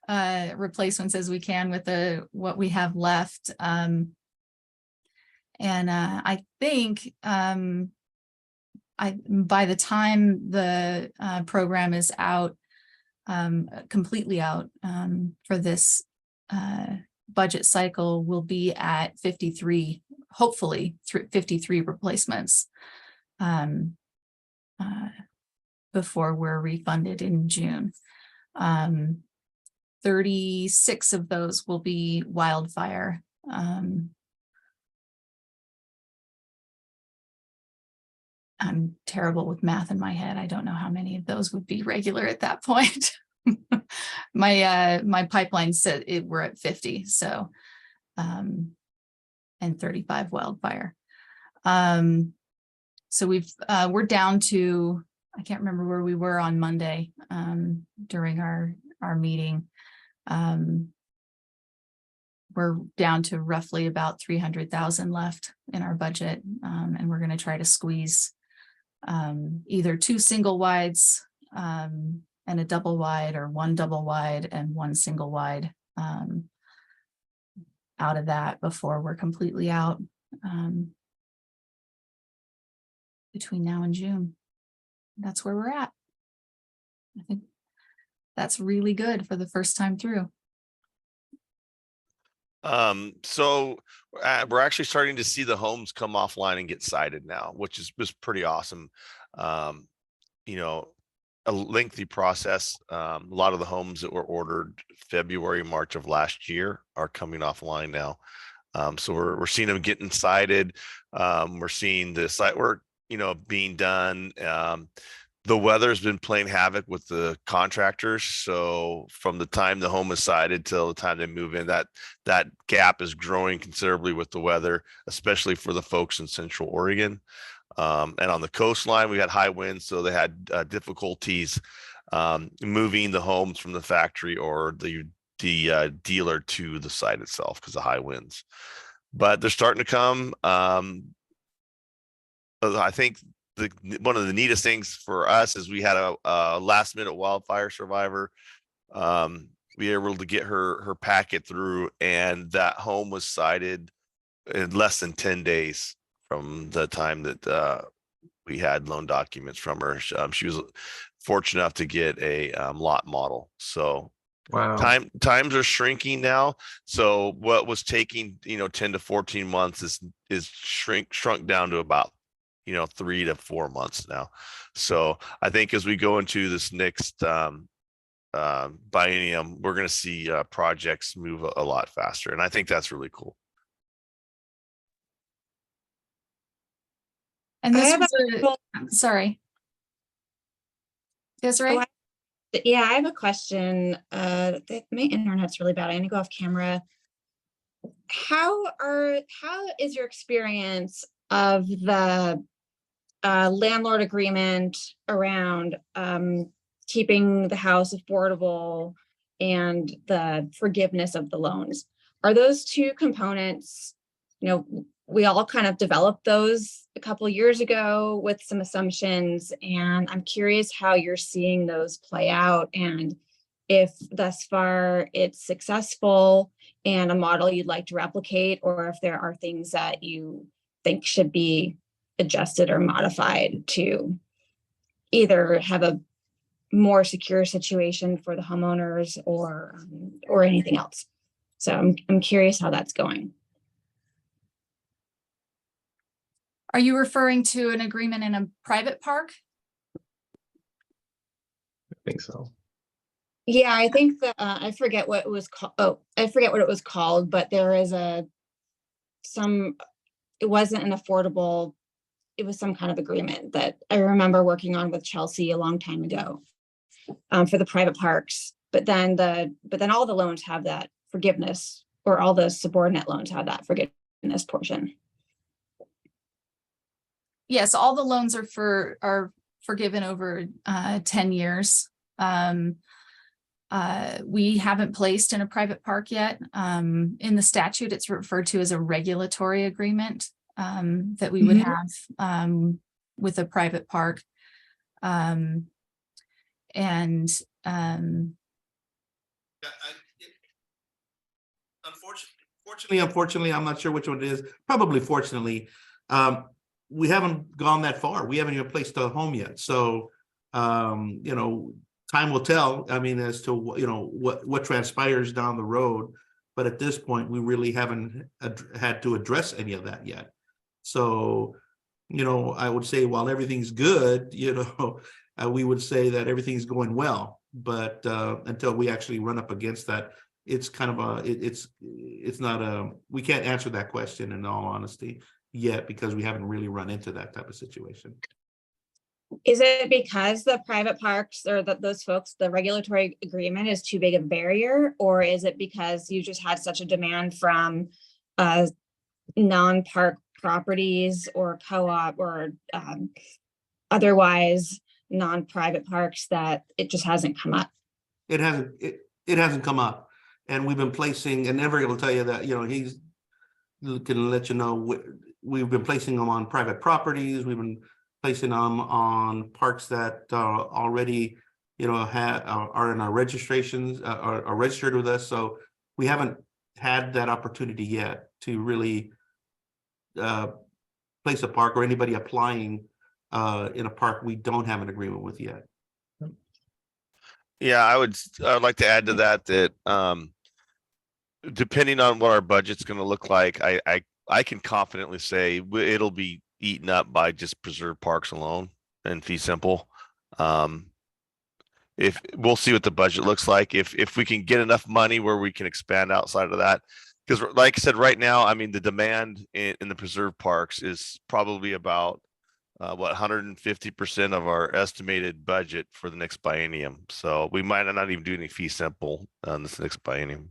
[SPEAKER 2] replacements as we can with what we have left. I think by the time the program is out, completely out for this budget cycle, we'll be at 53, hopefully 53 replacements before we're refunded in June. 36 of those will be wildfire. I'm terrible with math in my head. I don't know how many of those would be regular at that point. My pipeline said we're at 50, so and 35 wildfire. So we're down to, I can't remember where we were on Monday during our meeting. We're down to roughly about 300,000 left in our budget, and we're going to try to squeeze either 2 single wides and a double wide, or 1 double wide and 1 single wide out of that before we're completely out between now and June. That's where we're at. I think that's really good for the first time through.
[SPEAKER 5] So we're actually starting to see the homes come offline and get sited now, which is pretty awesome. You know, a lengthy process. A lot of the homes that were ordered February, March of last year are coming offline now. So we're seeing them getting sited. We're seeing the site work, you know, being done. The weather's been playing havoc with the contractors. So from the time the home is sited till the time they move in, that gap is growing considerably with the weather, especially for the folks in Central Oregon. And on the coastline, we had high winds, so they had difficulties moving the homes from the factory or the dealer to the site itself because of high winds. But they're starting to come. I think one of the neatest things for us is we had a last minute wildfire survivor. We were able to get her packet through, and that home was sited in less than 10 days from the time that we had loan documents from her. She was fortunate enough to get a lot model. So
[SPEAKER 6] Wow.
[SPEAKER 5] times are shrinking now. So what was taking 10 to 14 months is shrunk down to about 3 to 4 months now. So I think as we go into this next biennium, we're going to see projects move a lot faster, and I think that's really cool.
[SPEAKER 2] And
[SPEAKER 1] I
[SPEAKER 2] this
[SPEAKER 1] have
[SPEAKER 2] was sorry. Desiree?
[SPEAKER 1] Yeah, I have a question. My internet's really bad. I need to go off camera. How is your experience of the landlord agreement around keeping the house affordable and the forgiveness of the loans. Are those two components, we all kind of developed those a couple of years ago with some assumptions, and I'm curious how you're seeing those play out, and if thus far it's successful and a model you'd like to replicate, or if there are things that you think should be adjusted or modified to either have a more secure situation for the homeowners or anything else. So I'm curious how that's going.
[SPEAKER 2] Are you referring to an agreement in a private park?
[SPEAKER 6] I think so.
[SPEAKER 1] Yeah, I think that I forget what it was called. Oh, I forget what it was called, but there is it wasn't an affordable, it was some kind of agreement that I remember working on with Chelsea a long time ago for the private parks. But then all the loans have that forgiveness, or all the subordinate loans have that forgiveness portion.
[SPEAKER 2] Yes, all the loans are forgiven over 10 years. We haven't placed in a private park yet. In the statute, it's referred to as a regulatory agreement that we would have with a private park.
[SPEAKER 4] Unfortunately, I'm not sure which one it is. Probably fortunately, we haven't gone that far. We haven't even placed a home yet. So, time will tell. I mean, as to what transpires down the road. But at this point, we really haven't had to address any of that yet. So, I would say while everything's good, we would say that everything's going well. But until we actually run up against that, it's kind of it's not we can't answer that question in all honesty yet, because we haven't really run into that type of situation.
[SPEAKER 1] Is it because the private parks or those folks, the regulatory agreement is too big a barrier, or is it because you just had such a demand from non-park properties or co-op or otherwise non-private parks that it just hasn't come up?
[SPEAKER 4] It hasn't come up, and we've been placing, and Everett will tell you that he's can let you know we've been placing them on private properties. We've been placing them on parks that already are in our registrations, are registered with us. So we haven't had that opportunity yet to really place a park, or anybody applying in a park we don't have an agreement with yet.
[SPEAKER 5] Yeah, I'd like to add to that depending on what our budget's going to look like, I can confidently say it'll be eaten up by just preserve parks alone and fee simple. If we'll see what the budget looks like, if we can get enough money where we can expand outside of that, because like I said, right now, I mean, the demand in the preserve parks is probably about 150% of our estimated budget for the next biennium. So we might not even do any fee simple on this next biennium.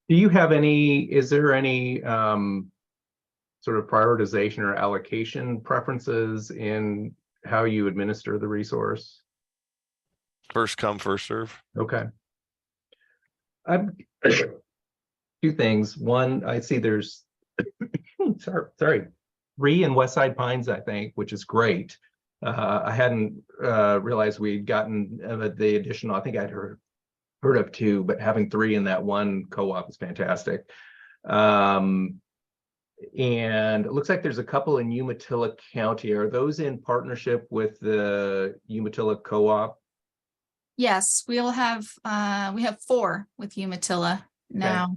[SPEAKER 6] Do you have is there any sort of prioritization or allocation preferences in how you administer the resource?
[SPEAKER 5] First come, first serve.
[SPEAKER 6] Okay. Two things. One, I see there's sorry, 3 in West Side Pines, I think, which is great. I hadn't realized we'd gotten the additional, I think I'd heard of 2, but having 3 in that one co-op is fantastic. And it looks like there's a couple in Umatilla County. Are those in partnership with the Umatilla co-op?
[SPEAKER 2] Yes, we have 4 with Umatilla now.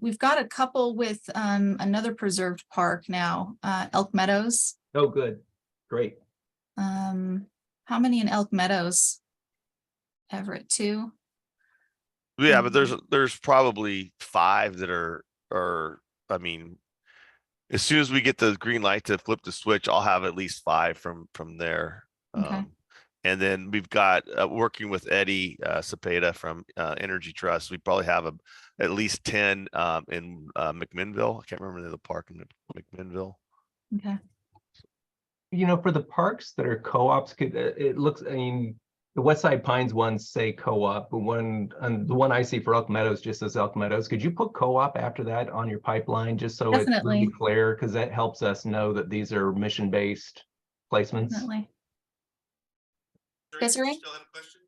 [SPEAKER 2] We've got a couple with another preserved park now, Elk Meadows.
[SPEAKER 6] Oh, good. Great.
[SPEAKER 2] How many in Elk Meadows? Everett, 2?
[SPEAKER 5] Yeah, but there's probably 5 that are I mean, as soon as we get the green light to flip the switch, I'll have at least 5 from there.
[SPEAKER 2] Okay.
[SPEAKER 5] And then we've got working with Eddie Cepeda from Energy Trust. We probably have at least 10 in McMinnville. I can't remember the park in McMinnville.
[SPEAKER 2] Okay.
[SPEAKER 6] For the parks that are co-ops, it looks, I mean, the West Side Pines ones say co-op, but the one I see for Elk Meadows just says Elk Meadows. Could you put co-op after that on your pipeline, just so it's really
[SPEAKER 2] Definitely.
[SPEAKER 6] clear? Because that helps us know that these are mission-based placements.
[SPEAKER 2] Definitely.
[SPEAKER 4] Drake,
[SPEAKER 2] Desiree?
[SPEAKER 4] you still have a question?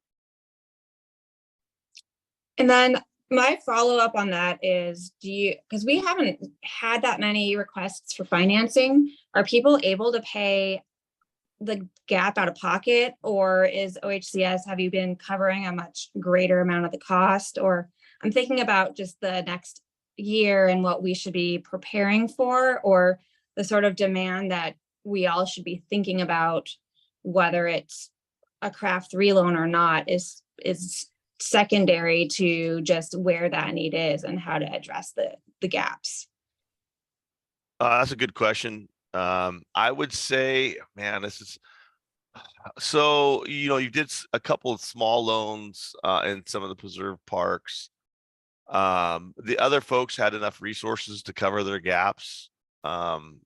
[SPEAKER 1] And then my follow-up on that is, because we haven't had that many requests for financing, are people able to pay the gap out of pocket, or is OHCS, have you been covering a much greater amount of the cost? Or I'm thinking about just the next year and what we should be preparing for, or the sort of demand that we all should be thinking about, whether it's a CRAF 3 loan or not, is secondary to just where that need is and how to address the gaps.
[SPEAKER 5] That's a good question. I would say, man, this is so, you did a couple of small loans in some of the preserve parks. The other folks had enough resources to cover their gaps. But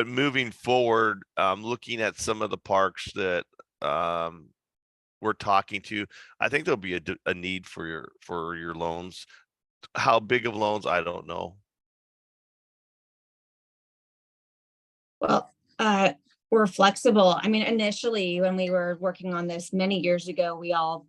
[SPEAKER 5] moving forward, looking at some of the parks that we're talking to, I think there'll be a need for your loans. How big of loans, I don't know.
[SPEAKER 1] Well, we're flexible. I mean, initially, when we were working on this many years ago, we all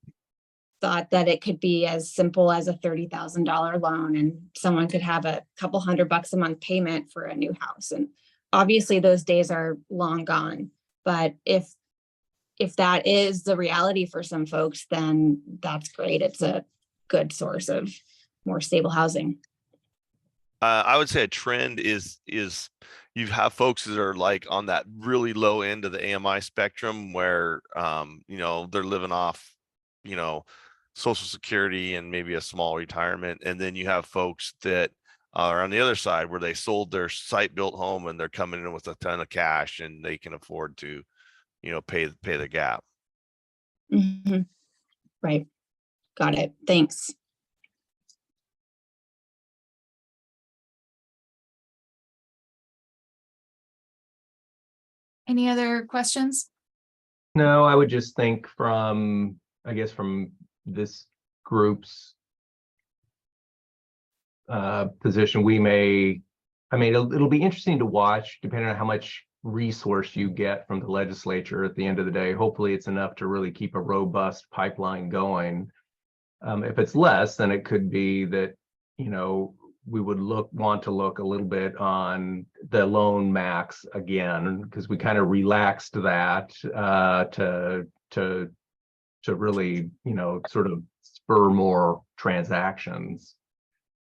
[SPEAKER 1] thought that it could be as simple as a $30,000 loan, and someone could have a couple $100 a month payment for a new house. And obviously those days are long gone. But if that is the reality for some folks, then that's great. It's a good source of more stable housing.
[SPEAKER 5] I would say a trend is you have folks that are like on that really low end of the AMI spectrum where, they're living off, Social Security and maybe a small retirement. And then you have folks that are on the other side where they sold their site built home and they're coming in with a ton of cash and they can afford to, pay the gap.
[SPEAKER 1] Mhm. Right. Got it. Thanks.
[SPEAKER 2] Any other questions?
[SPEAKER 6] No, I would just think from this group's position, it'll be interesting to watch depending on how much resource you get from the legislature at the end of the day. Hopefully it's enough to really keep a robust pipeline going. If it's less, then it could be that, we would want to look a little bit on the loan max again, because we kind of relaxed that to really, sort of spur more transactions.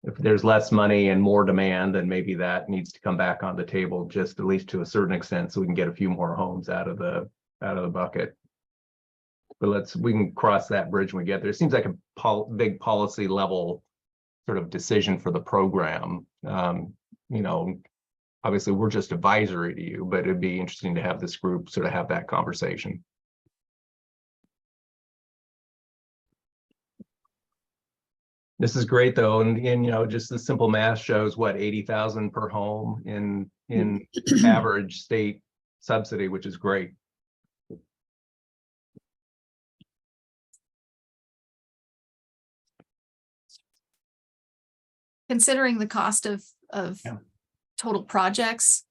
[SPEAKER 6] If there's less money and more demand, then maybe that needs to come back on the table, just at least to a certain extent, so we can get a few more homes out of the bucket. But we can cross that bridge when we get there. It seems like a big policy level sort of decision for the program. Obviously we're just advisory to you, but it'd be interesting to have this group sort of have that conversation. This is great though, and just the simple math shows what 80,000 per home in average state subsidy, which is great.
[SPEAKER 2] Considering the cost of
[SPEAKER 6] Yeah.
[SPEAKER 2] total projects,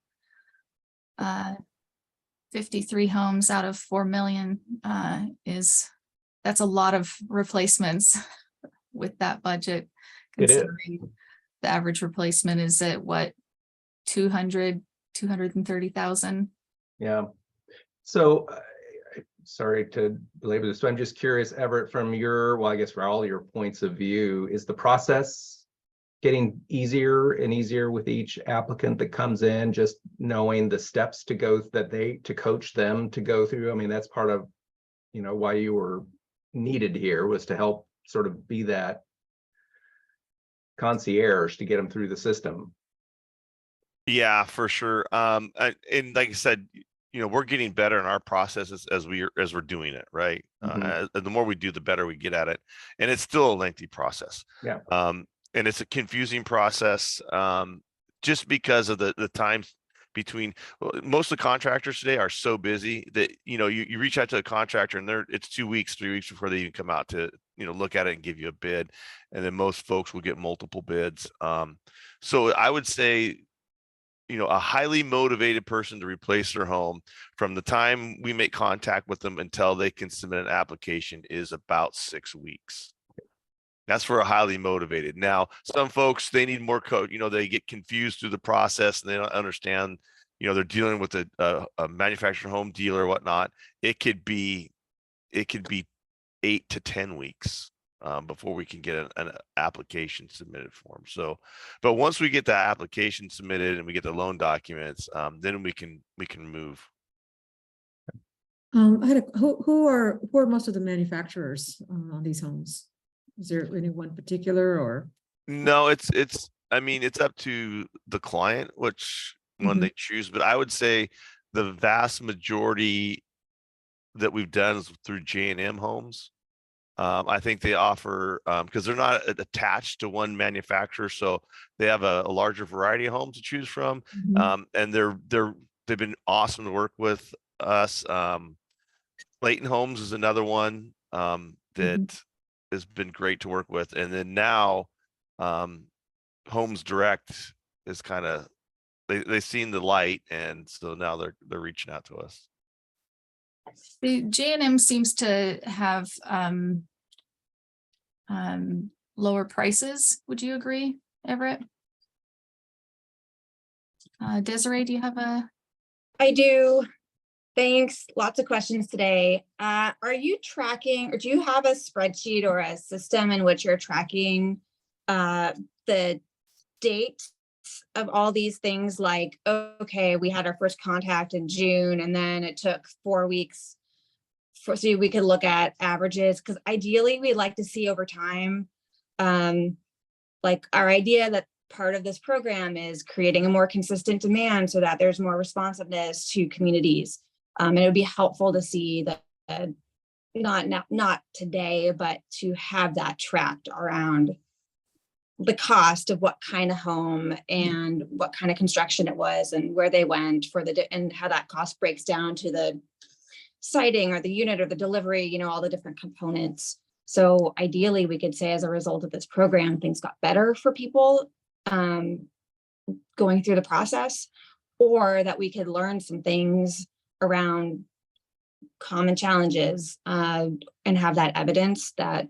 [SPEAKER 2] 53 homes out of 4 million that's a lot of replacements with that budget.
[SPEAKER 6] It is.
[SPEAKER 2] Considering the average replacement is at what, 230,000.
[SPEAKER 6] Yeah. So sorry to belabor this, but I'm just curious, Everett, from I guess for all your points of view, is the process getting easier and easier with each applicant that comes in, just knowing the steps to go to coach them to go through? I mean, that's part of, why you were needed here, was to help sort of be that concierge to get them through the system.
[SPEAKER 5] Yeah, for sure. And like I said, we're getting better in our processes as we're doing it, right? And the more we do, the better we get at it. And it's still a lengthy process.
[SPEAKER 6] Yeah.
[SPEAKER 5] And it's a confusing process, just because of the time between, well, most of the contractors today are so busy that, you know, you reach out to a contractor and it's 2 weeks, 3 weeks before they even come out to, you know, look at it and give you a bid. And then most folks will get multiple bids. So I would say, you know, a highly motivated person to replace their home from the time we make contact with them until they can submit an application is about 6 weeks. That's for a highly motivated. Now, some folks, they need more code, you know, they get confused through the process and they don't understand, you know, they're dealing with a manufactured home dealer or whatnot. It could be 8 to 10 weeks before we can get an application submitted for them. So, but once we get that application submitted and we get the loan documents, then we can move.
[SPEAKER 9] Who are most of the manufacturers on these homes? Is there any one particular or?
[SPEAKER 5] No, I mean, it's up to the client, which one
[SPEAKER 9] Mhm.
[SPEAKER 5] they choose, but I would say the vast majority that we've done is through J&M Homes. I think they offer, because they're not attached to one manufacturer, so they have a larger variety of homes to choose from.
[SPEAKER 9] Mhm.
[SPEAKER 5] And they've been awesome to work with us. Clayton Homes is another one that has been great to work with. And then now Homes Direct is kind of, they've seen the light, and so now they're reaching out to us.
[SPEAKER 2] The J&M seems to have lower prices. Would you agree, Everett? Desiree, do you have a?
[SPEAKER 1] I do. Thanks. Lots of questions today. Are you tracking, or do you have a spreadsheet or a system in which you're tracking the date of all these things? Like, okay, we had our first contact in June, and then it took 4 weeks so we could look at averages, because ideally we'd like to see over time. Like, our idea that part of this program is creating a more consistent demand so that there's more responsiveness to communities. And it would be helpful to see that, not today, but to have that tracked around the cost of what kind of home and what kind of construction it was and where they went for and how that cost breaks down to the siting or the unit or the delivery, you know, all the different components. So ideally, we could say as a result of this program, things got better for people going through the process, or that we could learn some things around common challenges and have that evidence that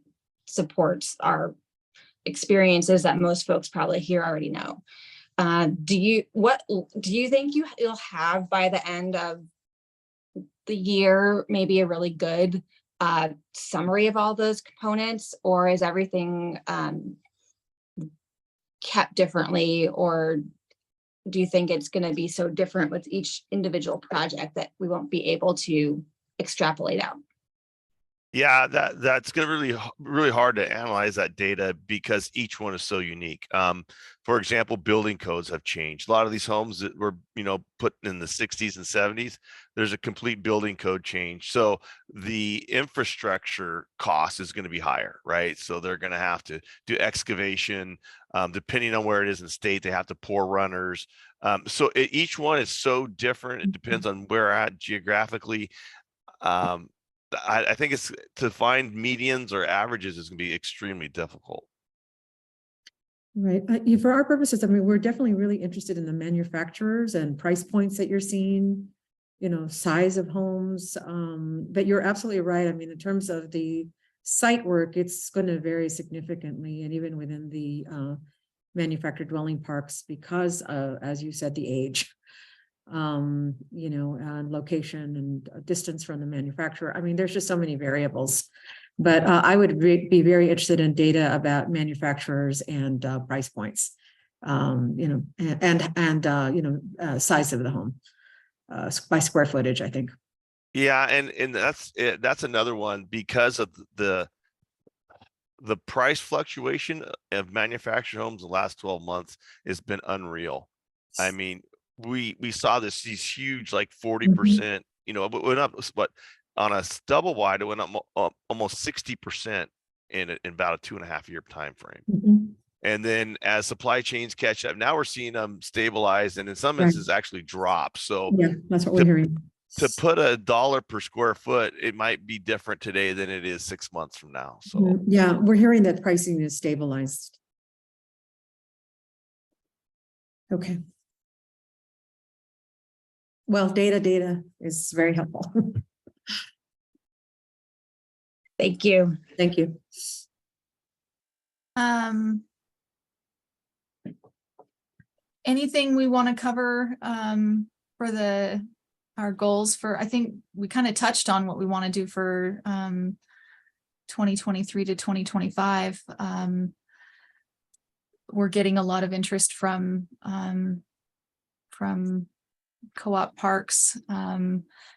[SPEAKER 1] supports our experiences that most folks probably here already know. Do you think you'll have by the end of the year maybe a really good summary of all those components, or is everything kept differently, or do you think it's going to be so different with each individual project that we won't be able to extrapolate out?
[SPEAKER 5] Yeah, that's gonna really hard to analyze that data because each one is so unique. For example, building codes have changed. A lot of these homes that were, you know, put in the 60s and 70s, there's a complete building code change. So the infrastructure cost is going to be higher, right? So they're going to have to do excavation. Depending on where it is in the state, they have to pour runners. So each one is so different. It depends on where at geographically. I think it's to find medians or averages is going to be extremely difficult.
[SPEAKER 9] Right. For our purposes, I mean, we're definitely really interested in the manufacturers and price points that you're seeing, you know, size of homes. But you're absolutely right. I mean, in terms of the site work, it's going to vary significantly, and even within the manufactured dwelling parks, because as you said, the age. You know, and location and distance from the manufacturer. I mean, there's just so many variables, but I would be very interested in data about manufacturers and price points, you know, and you know, size of the home by square footage, I think.
[SPEAKER 5] Yeah, and that's another one because of the price fluctuation of manufactured homes in the last 12 months has been unreal. I mean, we saw these huge, like 40%, you know, but went up, but on a double wide, it went up almost 60% in about a 2.5 year time frame. And then as supply chains catch up, now we're seeing them stabilize and in some
[SPEAKER 9] Right.
[SPEAKER 5] instances actually drop. So
[SPEAKER 9] Yeah, that's what we're hearing.
[SPEAKER 5] to put $1 per square foot, it might be different today than it is 6 months from now. So
[SPEAKER 9] Yeah, we're hearing that pricing is stabilized. Okay. Well, data is very helpful.
[SPEAKER 1] Thank you.
[SPEAKER 9] Thank you.
[SPEAKER 2] Anything we want to cover for our goals for, I think we kind of touched on what we want to do for 2023 to 2025. We're getting a lot of interest from co-op parks.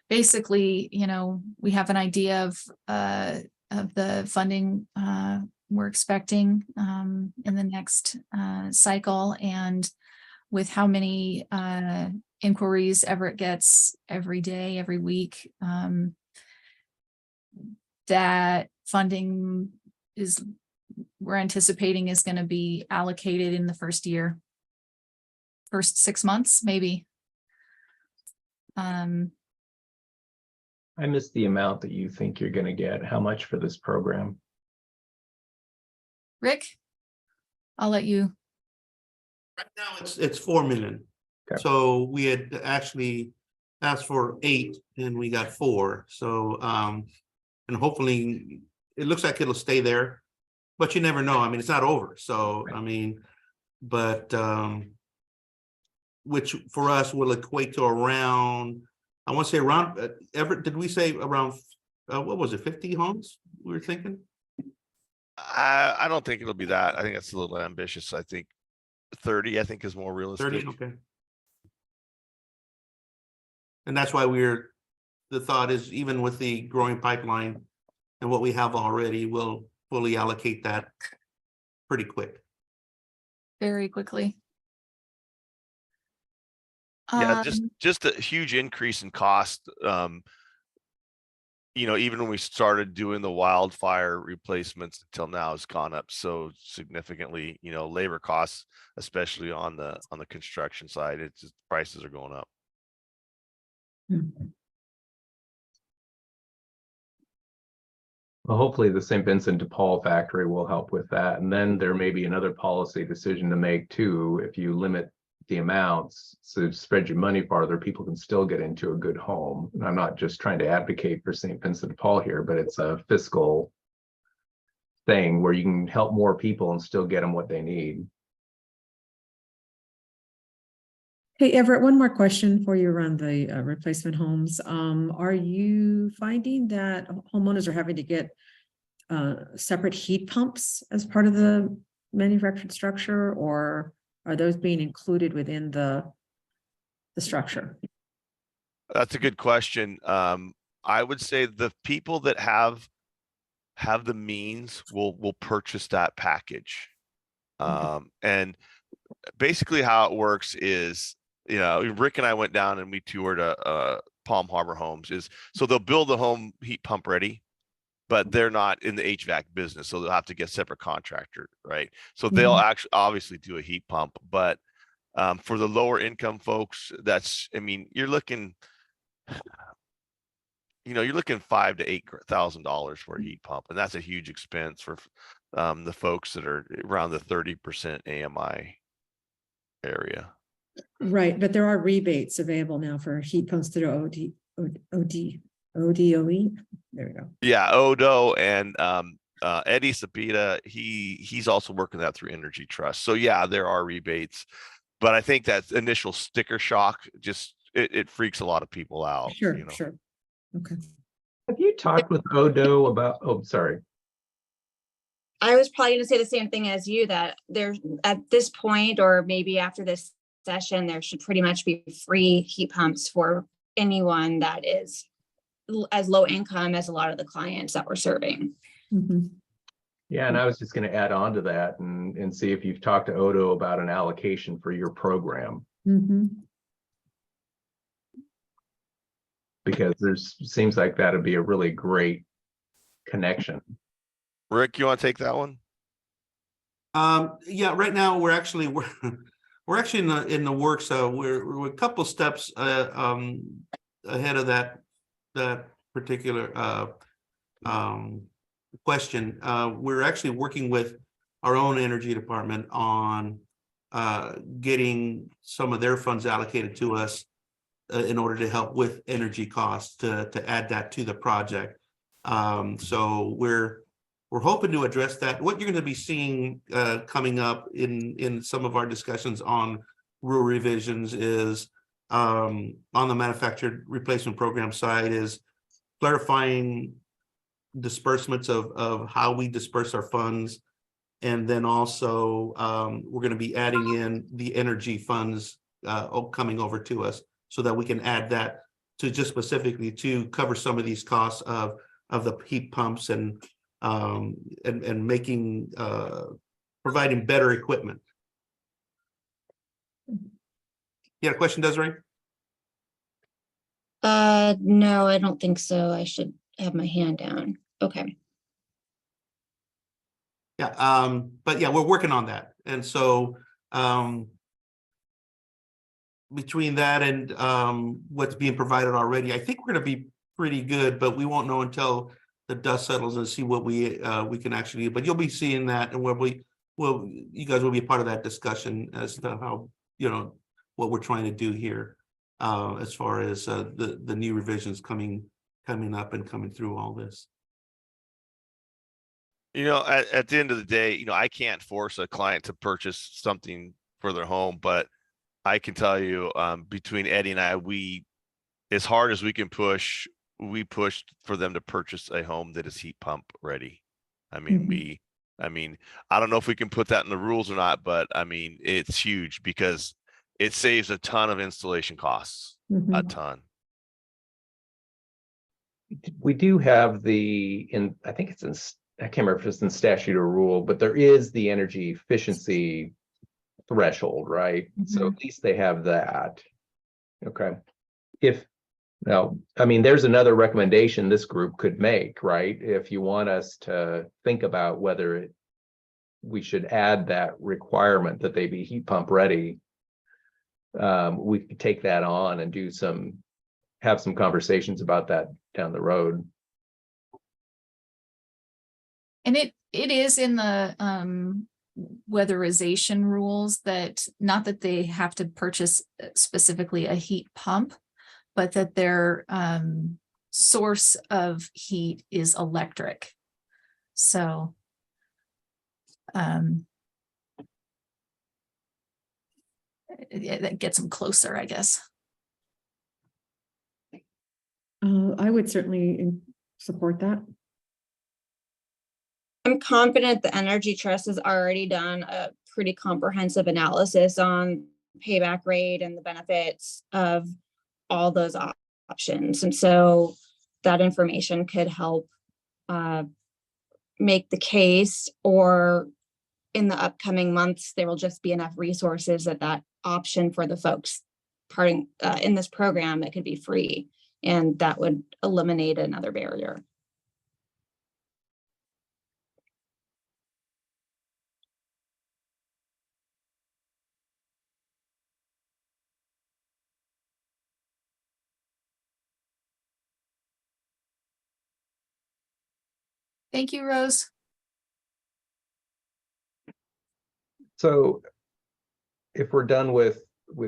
[SPEAKER 2] Basically, you know, we have an idea of the funding we're expecting in the next cycle, and with how many inquiries Everett gets every day, every week, that funding we're anticipating is going to be allocated in the first 6 months, maybe.
[SPEAKER 6] I missed the amount that you think you're gonna get. How much for this program?
[SPEAKER 2] Rick, I'll let you.
[SPEAKER 4] Right now, it's 4 million.
[SPEAKER 6] Okay.
[SPEAKER 4] So we had actually asked for 8 and we got 4. So, and hopefully it looks like it'll stay there, but you never know. I mean, it's not over. So, I mean, but, which for us will equate to around, I want to say around, Everett, did we say around, what was it, 50 homes we were thinking?
[SPEAKER 5] I don't think it'll be that. I think that's a little ambitious. I think 30, I think, is more realistic.
[SPEAKER 4] 30, okay. And that's why the thought is, even with the growing pipeline and what we have already, we'll fully allocate that pretty quick.
[SPEAKER 2] Very quickly.
[SPEAKER 5] Yeah, just a huge increase in cost. You know, even when we started doing the wildfire replacements until now has gone up so significantly, you know, labor costs, especially on the construction side, it's just prices are going up.
[SPEAKER 6] Well, hopefully the St. Vincent de Paul factory will help with that. And then there may be another policy decision to make too. If you limit the amounts, so spread your money farther, people can still get into a good home. And I'm not just trying to advocate for St. Vincent de Paul here, but it's a fiscal thing where you can help more people and still get them what they need.
[SPEAKER 9] Hey, Everett, one more question for you around the replacement homes. Are you finding that homeowners are having to get separate heat pumps as part of the manufactured structure, or are those being included within the structure?
[SPEAKER 5] That's a good question. I would say the people that have the means will purchase that package. And basically how it works is, you know, Rick and I went down and we toured Palm Harbor Homes. So they'll build the home heat pump ready, but they're not in the HVAC business, so they'll have to get separate contractor, right? So they'll actually obviously do a heat pump, but for the lower income folks, I mean, you're looking $5,000 to $8,000 for a heat pump, and that's a huge expense for the folks that are around the 30% AMI area.
[SPEAKER 9] Right, but there are rebates available now for heat pumps through ODOE. There we go.
[SPEAKER 5] Yeah, Odo and Eddie Sapita, he's also working that through Energy Trust. So yeah, there are rebates, but I think that initial sticker shock just it freaks a lot of people out.
[SPEAKER 9] Sure,
[SPEAKER 5] you know?
[SPEAKER 9] sure. Okay.
[SPEAKER 6] Have you talked with Odo about, oh, sorry.
[SPEAKER 1] I was probably going to say the same thing as you, that there at this point, or maybe after this session, there should pretty much be free heat pumps for anyone that is as low income as a lot of the clients that we're serving.
[SPEAKER 6] Yeah, and I was just going to add on to that and see if you've talked to Odo about an allocation for your program. Because seems like that'd be a really great connection.
[SPEAKER 5] Rick, you want to take that one?
[SPEAKER 4] Yeah, right now we're actually we're actually in the works. We're a couple steps ahead of that particular question. We're actually working with our own energy department on getting some of their funds allocated to us in order to help with energy costs to add that to the project. So we're hoping to address that. What you're going to be seeing coming up in some of our discussions on rule revisions is on the manufactured replacement program side is clarifying disbursements of how we disperse our funds. And then also we're going to be adding in the energy funds coming over to us so that we can add that to just specifically to cover some of these costs of the heat pumps and making providing better equipment. You had a question, Desiree?
[SPEAKER 1] No, I don't think so. I should have my hand down. Okay.
[SPEAKER 4] Yeah, but yeah, we're working on that. And so between that and what's being provided already, I think we're going to be pretty good, but we won't know until the dust settles and see what we can actually do. But you'll be seeing that, and you guys will be part of that discussion as to how, what we're trying to do here as far as the new revisions coming up and coming through all this.
[SPEAKER 5] At the end of the day, I can't force a client to purchase something for their home, but I can tell you, between Eddie and I, as hard as we can push, we pushed for them to purchase a home that is heat pump ready. I mean, I don't know if we can put that in the rules or not, but it's huge because it saves a ton of installation costs, a ton.
[SPEAKER 6] We do have I think it's in, I can't remember if it's in statute or rule, but there is the energy efficiency threshold, right? So at least they have that. Okay. There's another recommendation this group could make, right? If you want us to think about whether we should add that requirement that they be heat pump ready, we could take that on and have some conversations about that down the road.
[SPEAKER 2] And it is in the weatherization rules that not that they have to purchase specifically a heat pump, but that their source of heat is electric. So that gets them closer, I guess.
[SPEAKER 9] I would certainly support that.
[SPEAKER 1] I'm confident the Energy Trust has already done a pretty comprehensive analysis on payback rate and the benefits of all those options. And so that information could help make the case, or in the upcoming months, there will just be enough resources that option for the folks parting in this program that could be free. And that would eliminate another barrier.
[SPEAKER 2] Thank you, Rose.
[SPEAKER 6] So if we're done with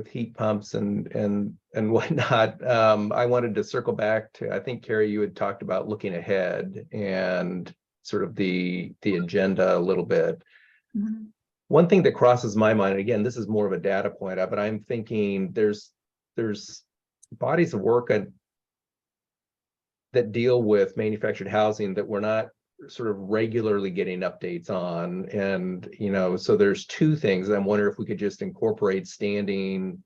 [SPEAKER 6] heat pumps and whatnot, I wanted to circle back to, I think, Carrie, you had talked about looking ahead and sort of the agenda a little bit. One thing that crosses my mind, and again, this is more of a data point, but I'm thinking there's bodies of work that deal with manufactured housing that we're not sort of regularly getting updates on. And, so there's two things. I'm wondering if we could just incorporate standing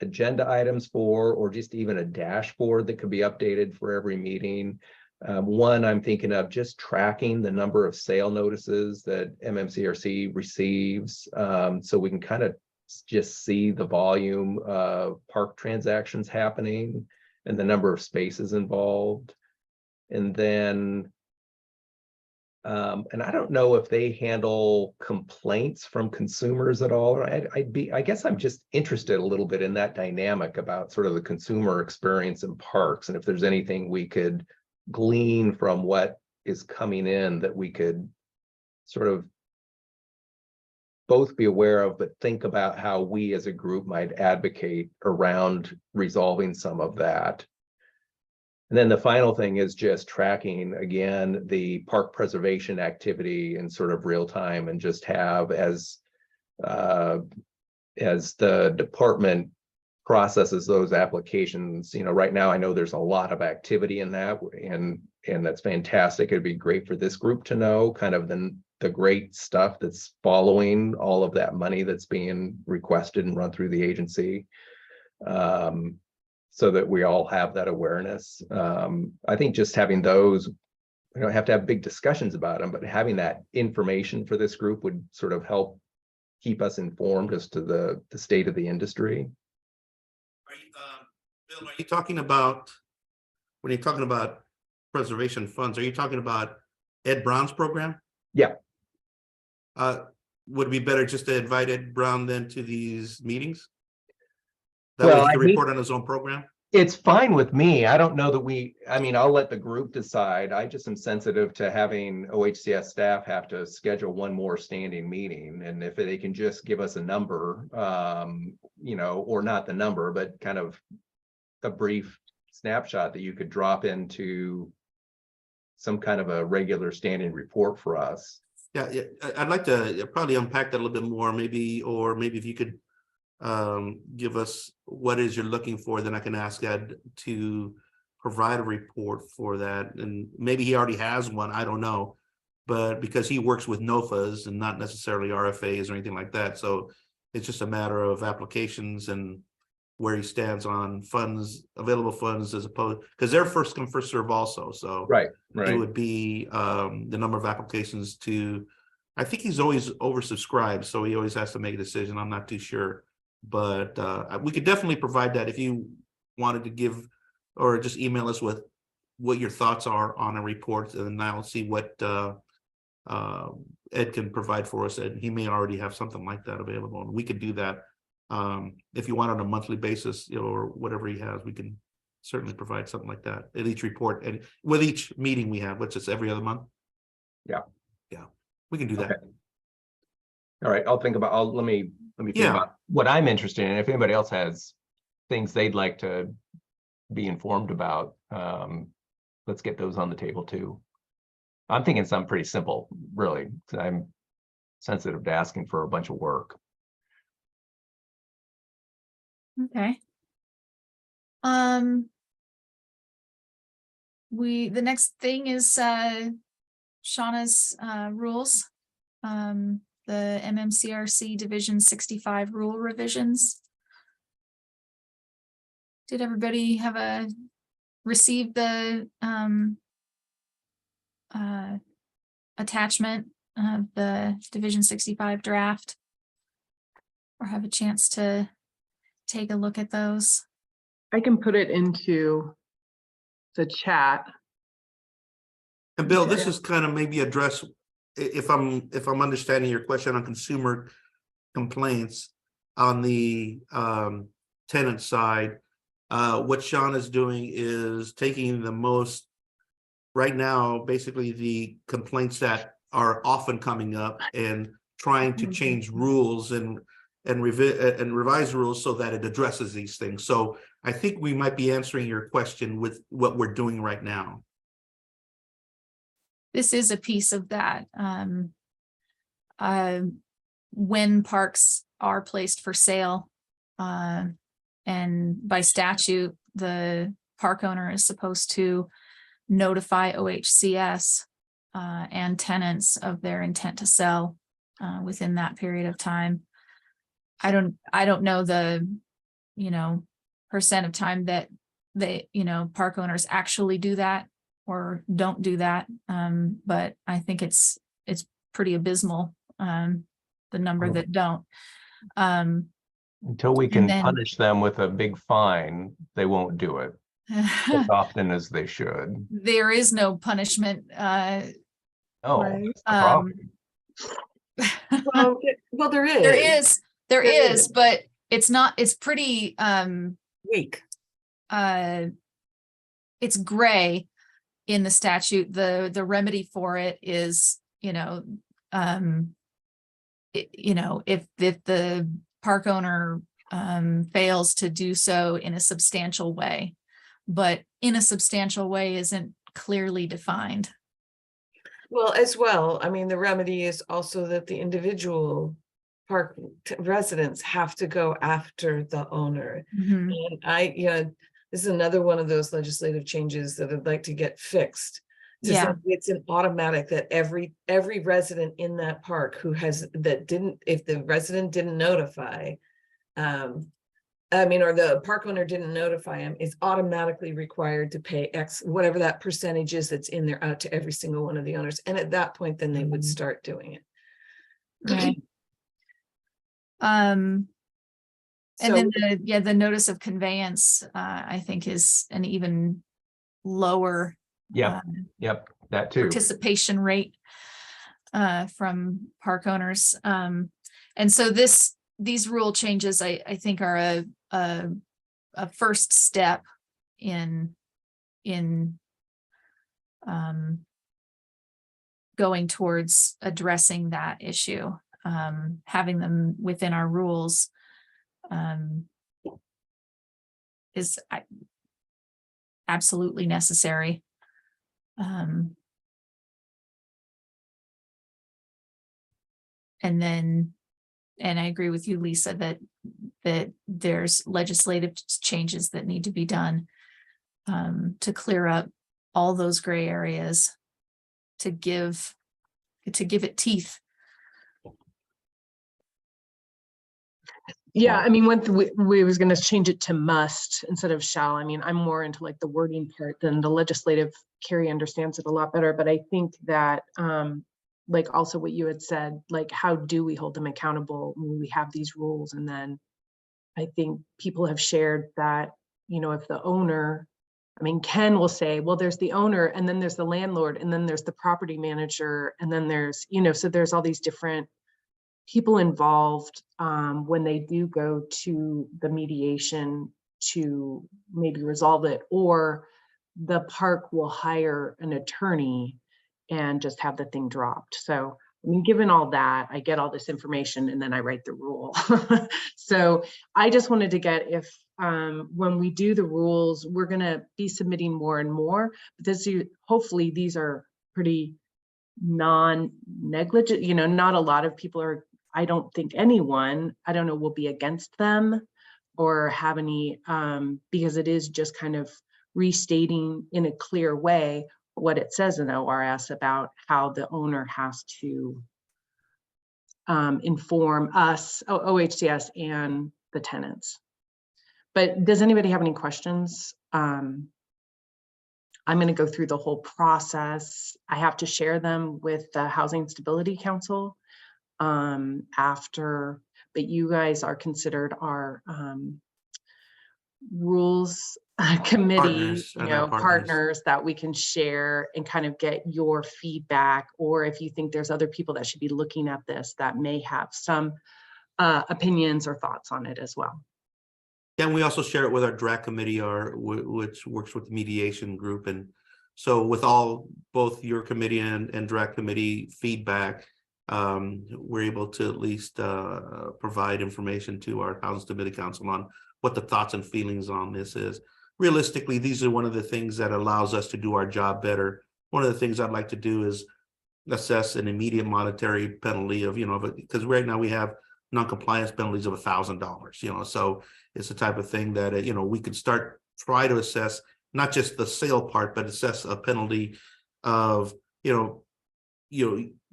[SPEAKER 6] agenda items or just even a dashboard that could be updated for every meeting. One, I'm thinking of just tracking the number of sale notices that MMCRC receives. So we can kind of just see the volume of park transactions happening and the number of spaces involved. And then And I don't know if they handle complaints from consumers at all. I guess I'm just interested a little bit in that dynamic about sort of the consumer experience in parks, and if there's anything we could glean from what is coming in that we could sort of both be aware of, but think about how we as a group might advocate around resolving some of that. And then the final thing is just tracking, again, the park preservation activity in sort of real time, and just have as the department processes those applications, right now I know there's a lot of activity in that, and that's fantastic. It'd be great for this group to know kind of the great stuff that's following all of that money that's being requested and run through the agency. So that we all have that awareness. I think just having those, we don't have to have big discussions about them, but having that information for this group would sort of help keep us informed as to the state of the industry.
[SPEAKER 4] Bill, are you talking about, when you're talking about preservation funds, are you talking about Ed Brown's program?
[SPEAKER 6] Yeah.
[SPEAKER 4] Would it be better just to invite Ed Brown then to these meetings? That
[SPEAKER 6] Well,
[SPEAKER 4] way he
[SPEAKER 6] I
[SPEAKER 4] can
[SPEAKER 6] mean,
[SPEAKER 4] report on his own program?
[SPEAKER 6] it's fine with me. I don't know that I'll let the group decide. I just am sensitive to having OHCS staff have to schedule one more standing meeting. And if they can just give us a number, or not the number, but kind of a brief snapshot that you could drop into some kind of a regular standing report for us.
[SPEAKER 4] Yeah, I'd like to probably unpack that a little bit more, maybe if you could give us what is you're looking for, then I can ask Ed to provide a report for that. And maybe he already has one, I don't know, but because he works with NOFAs and not necessarily RFAs or anything like that. So it's just a matter of applications and where he stands on funds, available funds, as opposed, because they're first come, first serve also. So
[SPEAKER 6] Right.
[SPEAKER 4] it would be the number of applications to, I think he's always oversubscribed, so he always has to make a decision. I'm not too sure. But we could definitely provide that if you wanted to give, or just email us with what your thoughts are on a report, and then I'll see what Ed can provide for us. And he may already have something like that available, and we could do that if you want on a monthly basis, or whatever he has. We can certainly provide something like that at each report and with each meeting we have, which is every other month.
[SPEAKER 6] Yeah,
[SPEAKER 4] we can do that.
[SPEAKER 6] Okay. All right, I'll think about. Let me think about what I'm interested in. If anybody else has things they'd like to be informed about, let's get those on the table too. I'm thinking something pretty simple, really. I'm sensitive to asking for a bunch of work.
[SPEAKER 2] Okay. The next thing is Shauna's rules. The MMCRC Division 65 rule revisions. Did everybody receive the attachment of the Division 65 draft? Or have a chance to take a look at those?
[SPEAKER 10] I can put it into the chat.
[SPEAKER 4] And Bill, this is kind of maybe address, if I'm understanding your question on consumer complaints on the tenant side, what Sean is doing is taking the most, right now, basically the complaints that are often coming up and trying to change rules and revise rules so that it addresses these things. So I think we might be answering your question with what we're doing right now.
[SPEAKER 2] This is a piece of that. When parks are placed for sale, and by statute, the park owner is supposed to notify OHCS and tenants of their intent to sell within that period of time. I don't know the, percent of time that they, park owners actually do that or don't do that. But I think it's pretty abysmal, the number that don't.
[SPEAKER 6] Until we can
[SPEAKER 2] then-
[SPEAKER 6] punish them with a big fine, they won't do it as often as they should.
[SPEAKER 2] There is no punishment
[SPEAKER 6] Oh,
[SPEAKER 9] Right.
[SPEAKER 6] that's the problem.
[SPEAKER 8] Well, there is.
[SPEAKER 2] There
[SPEAKER 8] There
[SPEAKER 2] is,
[SPEAKER 8] is.
[SPEAKER 2] but it's pretty,
[SPEAKER 8] Weak.
[SPEAKER 2] it's gray in the statute. The remedy for it is, if the park owner fails to do so in a substantial way, but in a substantial way isn't clearly defined.
[SPEAKER 8] Well, as well, I mean, the remedy is also that the individual park residents have to go after the owner.
[SPEAKER 2] Mhm.
[SPEAKER 8] And this is another one of those legislative changes that I'd like to get fixed. To say
[SPEAKER 2] Yeah.
[SPEAKER 8] it's an automatic that every resident in that park if the resident didn't notify, or the park owner didn't notify him, is automatically required to pay X, whatever that percentage is that's in there, out to every single one of the owners. And at that point, then they would start doing it.
[SPEAKER 2] Right. And
[SPEAKER 8] So,
[SPEAKER 2] then the notice of conveyance, I think is an even lower
[SPEAKER 6] Yep, that too.
[SPEAKER 2] participation rate from park owners. And so these rule changes, I think are a first step in going towards addressing that issue. Having them within our rules is absolutely necessary. And I agree with you, Lisa, that there's legislative changes that need to be done to clear up all those gray areas, to give it teeth.
[SPEAKER 10] Yeah, I mean, we was gonna change it to must instead of shall. I mean, I'm more into like the wording part than the legislative. Carrie understands it a lot better, but I think that like also what you had said, like how do we hold them accountable when we have these rules? And then I think people have shared that, if the owner, Ken will say, well, there's the owner and then there's the landlord and then there's the property manager and then there's, so there's all these different people involved when they do go to the mediation to maybe resolve it, or the park will hire an attorney and just have the thing dropped. So, given all that, I get all this information and then I write the rule. So I just wanted to get if when we do the rules, we're going to be submitting more and more, but hopefully these are pretty non-negligent, not a lot of people are, I don't think anyone, I don't know, will be against them or have any, because it is just kind of restating in a clear way what it says in ORS about how the owner has to inform us, OHCS and the tenants. But does anybody have any questions? I'm going to go through the whole process. I have to share them with the Housing Stability Council after, but you guys are considered our rules committee, partners that we can share and kind of get your feedback, or if you think there's other people that should be looking at this that may have some opinions or thoughts on it as well.
[SPEAKER 4] And we also share it with our DRAC committee, which works with the mediation group. And so with both your committee and DRAC committee feedback, we're able to at least provide information to our Housing Stability Council on what the thoughts and feelings on this is. Realistically, these are one of the things that allows us to do our job better. One of the things I'd like to do is assess an immediate monetary penalty of, because right now we have non-compliance penalties of $1,000, so it's the type of thing that, we could try to assess not just the sale part, but assess a penalty of,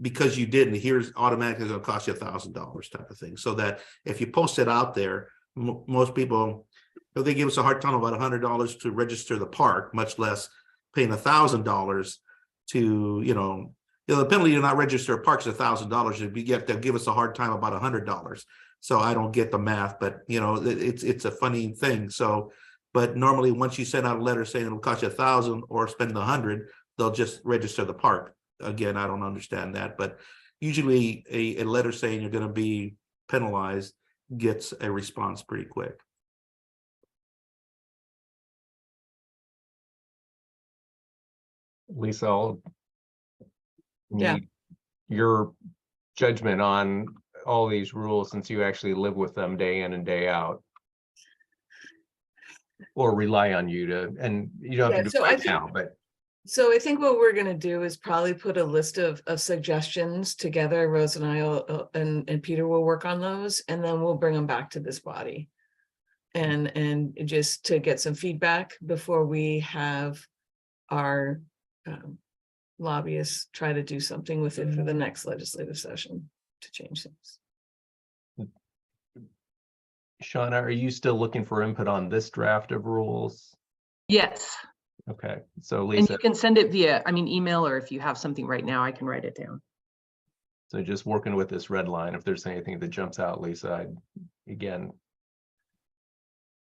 [SPEAKER 4] because you didn't, here's automatically going to cost you $1,000 type of thing. So that if you post it out there, most people, they give us a hard time about $100 to register the park, much less paying $1,000 to, the penalty to not register a park is $1,000. They'll give us a hard time about $100. So I don't get the math, but it's a funny thing. So, but normally once you send out a letter saying it'll cost you $1,000 or spend $100, they'll just register the park. again, I don't understand that, but usually a letter saying you're gonna be penalized gets a response pretty quick.
[SPEAKER 6] Lisa, I'll
[SPEAKER 8] Yeah.
[SPEAKER 6] need your judgment on all these rules since you actually live with them day in and day out. Or rely on you to, and you don't
[SPEAKER 8] Yeah,
[SPEAKER 6] have to
[SPEAKER 8] so
[SPEAKER 6] do
[SPEAKER 8] I
[SPEAKER 6] it right
[SPEAKER 8] think-
[SPEAKER 6] now, but
[SPEAKER 8] So I think what we're gonna do is probably put a list of suggestions together. Rose and I and Peter will work on those, and then we'll bring them back to this body. And just to get some feedback before we have our lobbyists try to do something with it for the next legislative session to change things.
[SPEAKER 6] Shauna, are you still looking for input on this draft of rules?
[SPEAKER 10] Yes,
[SPEAKER 6] Okay, so
[SPEAKER 10] and
[SPEAKER 6] Lisa,
[SPEAKER 10] you can send it via, I mean, email, or if you have something right now, I can write it down.
[SPEAKER 6] so just working with this red line, if there's anything that jumps out, Lisa, again,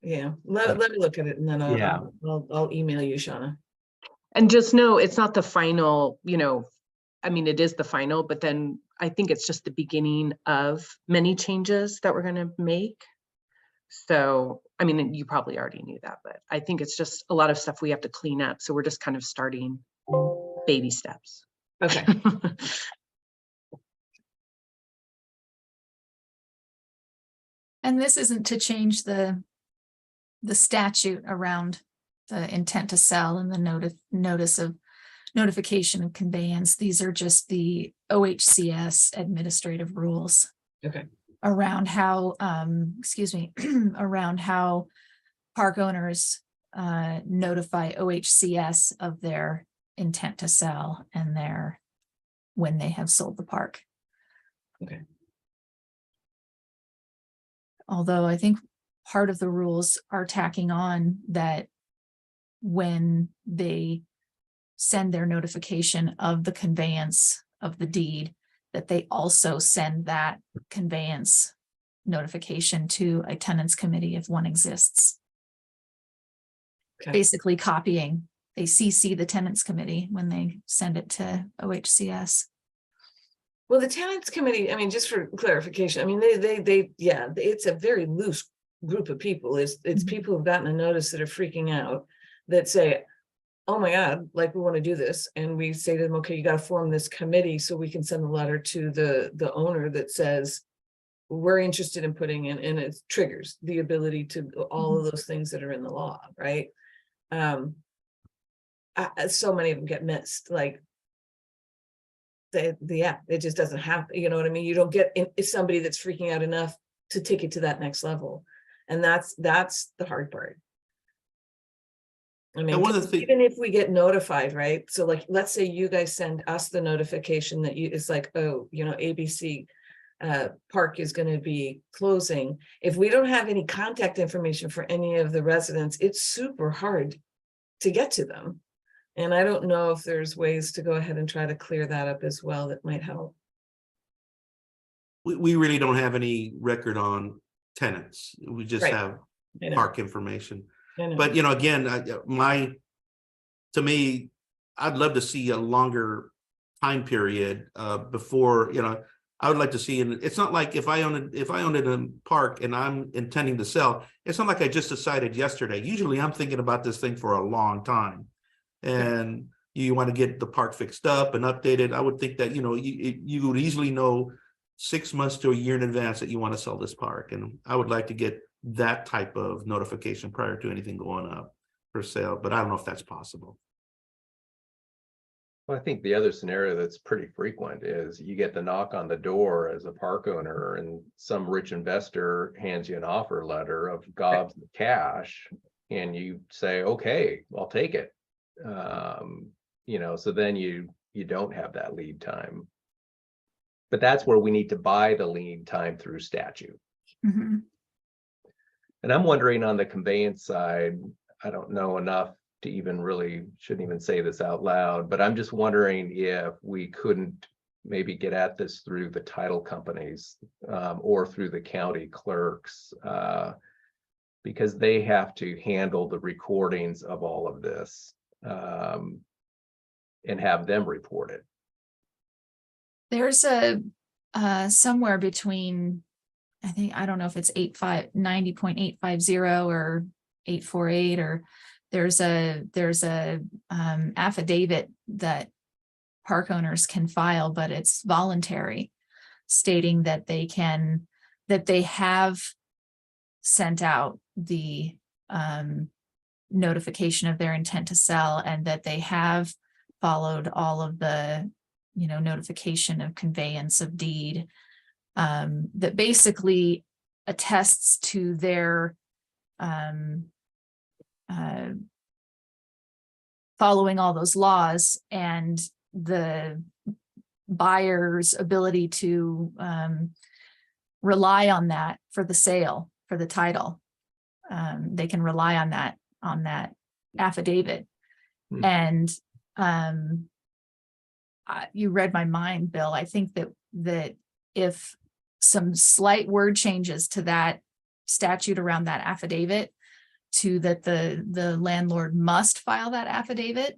[SPEAKER 8] Yeah, let me look at it and then
[SPEAKER 6] Yeah.
[SPEAKER 8] I'll email you, Shauna.
[SPEAKER 10] And just know it's not the final, I mean, it is the final, but then I think it's just the beginning of many changes that we're gonna make. So, I mean, you probably already knew that, but I think it's just a lot of stuff we have to clean up. So we're just kind of starting baby steps.
[SPEAKER 8] Okay,
[SPEAKER 2] And this isn't to change the statute around the intent to sell and the notice of notification of conveyance. These are just the OHCS administrative rules
[SPEAKER 8] okay,
[SPEAKER 2] around how, around how park owners notify OHCS of their intent to sell and when they have sold the park.
[SPEAKER 8] okay.
[SPEAKER 2] Although I think part of the rules are tacking on that when they send their notification of the conveyance of the deed, that they also send that conveyance notification to a tenants committee if one exists.
[SPEAKER 8] Okay.
[SPEAKER 2] Basically copying, they CC the tenants committee when they send it to OHCS.
[SPEAKER 8] Well, the tenants committee, I mean, just for clarification, I mean, yeah, it's a very loose group of people. It's
[SPEAKER 2] Mhm.
[SPEAKER 8] people who've gotten a notice that are freaking out that say, oh my God, like we want to do this. And we say to them, okay, you got to form this committee so we can send a letter to the owner that says, we're interested in putting in, and it triggers the ability to all of those things that are in the law, right? So many of them get missed, like yeah, it just doesn't happen. You know what I mean? You don't get if somebody that's freaking out enough to take it to that next level. And that's the hard part. I mean,
[SPEAKER 4] And one of the
[SPEAKER 8] 'cause
[SPEAKER 4] thing-
[SPEAKER 8] even if we get notified, right? So like, let's say you guys send us the notification that it's like, oh, ABC park is going to be closing. If we don't have any contact information for any of the residents, it's super hard to get to them. And I don't know if there's ways to go ahead and try to clear that up as well that might help.
[SPEAKER 4] We really don't have any record on tenants. We just
[SPEAKER 8] Right.
[SPEAKER 4] have
[SPEAKER 8] I know,
[SPEAKER 4] park information.
[SPEAKER 8] I know.
[SPEAKER 4] But, again, to me, I'd love to see a longer time period before, I would like to see, and it's not like if I own it in park and I'm intending to sell, it's not like I just decided yesterday. Usually I'm thinking about this thing for a long time. And you want to get the park fixed up and updated. I would think that, you would easily know 6 months to a year in advance that you want to sell this park. And I would like to get that type of notification prior to anything going up for sale, but I don't know if that's possible.
[SPEAKER 6] well, I think the other scenario that's pretty frequent is you get the knock on the door as a park owner and some rich investor hands you an offer letter of gobs of cash and you say, okay, I'll take it. So then you don't have that lead time. But that's where we need to buy the lead time through statute.
[SPEAKER 2] Mhm.
[SPEAKER 6] And I'm wondering on the conveyance side, I don't know enough to shouldn't even say this out loud, but I'm just wondering if we couldn't maybe get at this through the title companies or through the county clerks because they have to handle the recordings of all of this and have them report it.
[SPEAKER 2] There's a, somewhere between, I don't know if it's 90.850 or 848, or there's a affidavit that park owners can file, but it's voluntary, stating that they have sent out the notification of their intent to sell, and that they have followed all of the, notification of conveyance of deed, that basically attests to their following all those laws, and the buyer's ability to rely on that for the sale, for the title. They can rely on that affidavit.
[SPEAKER 6] Hmm.
[SPEAKER 2] And you read my mind, Bill. I think that if some slight word changes to that statute around that affidavit, to that the landlord must file that affidavit,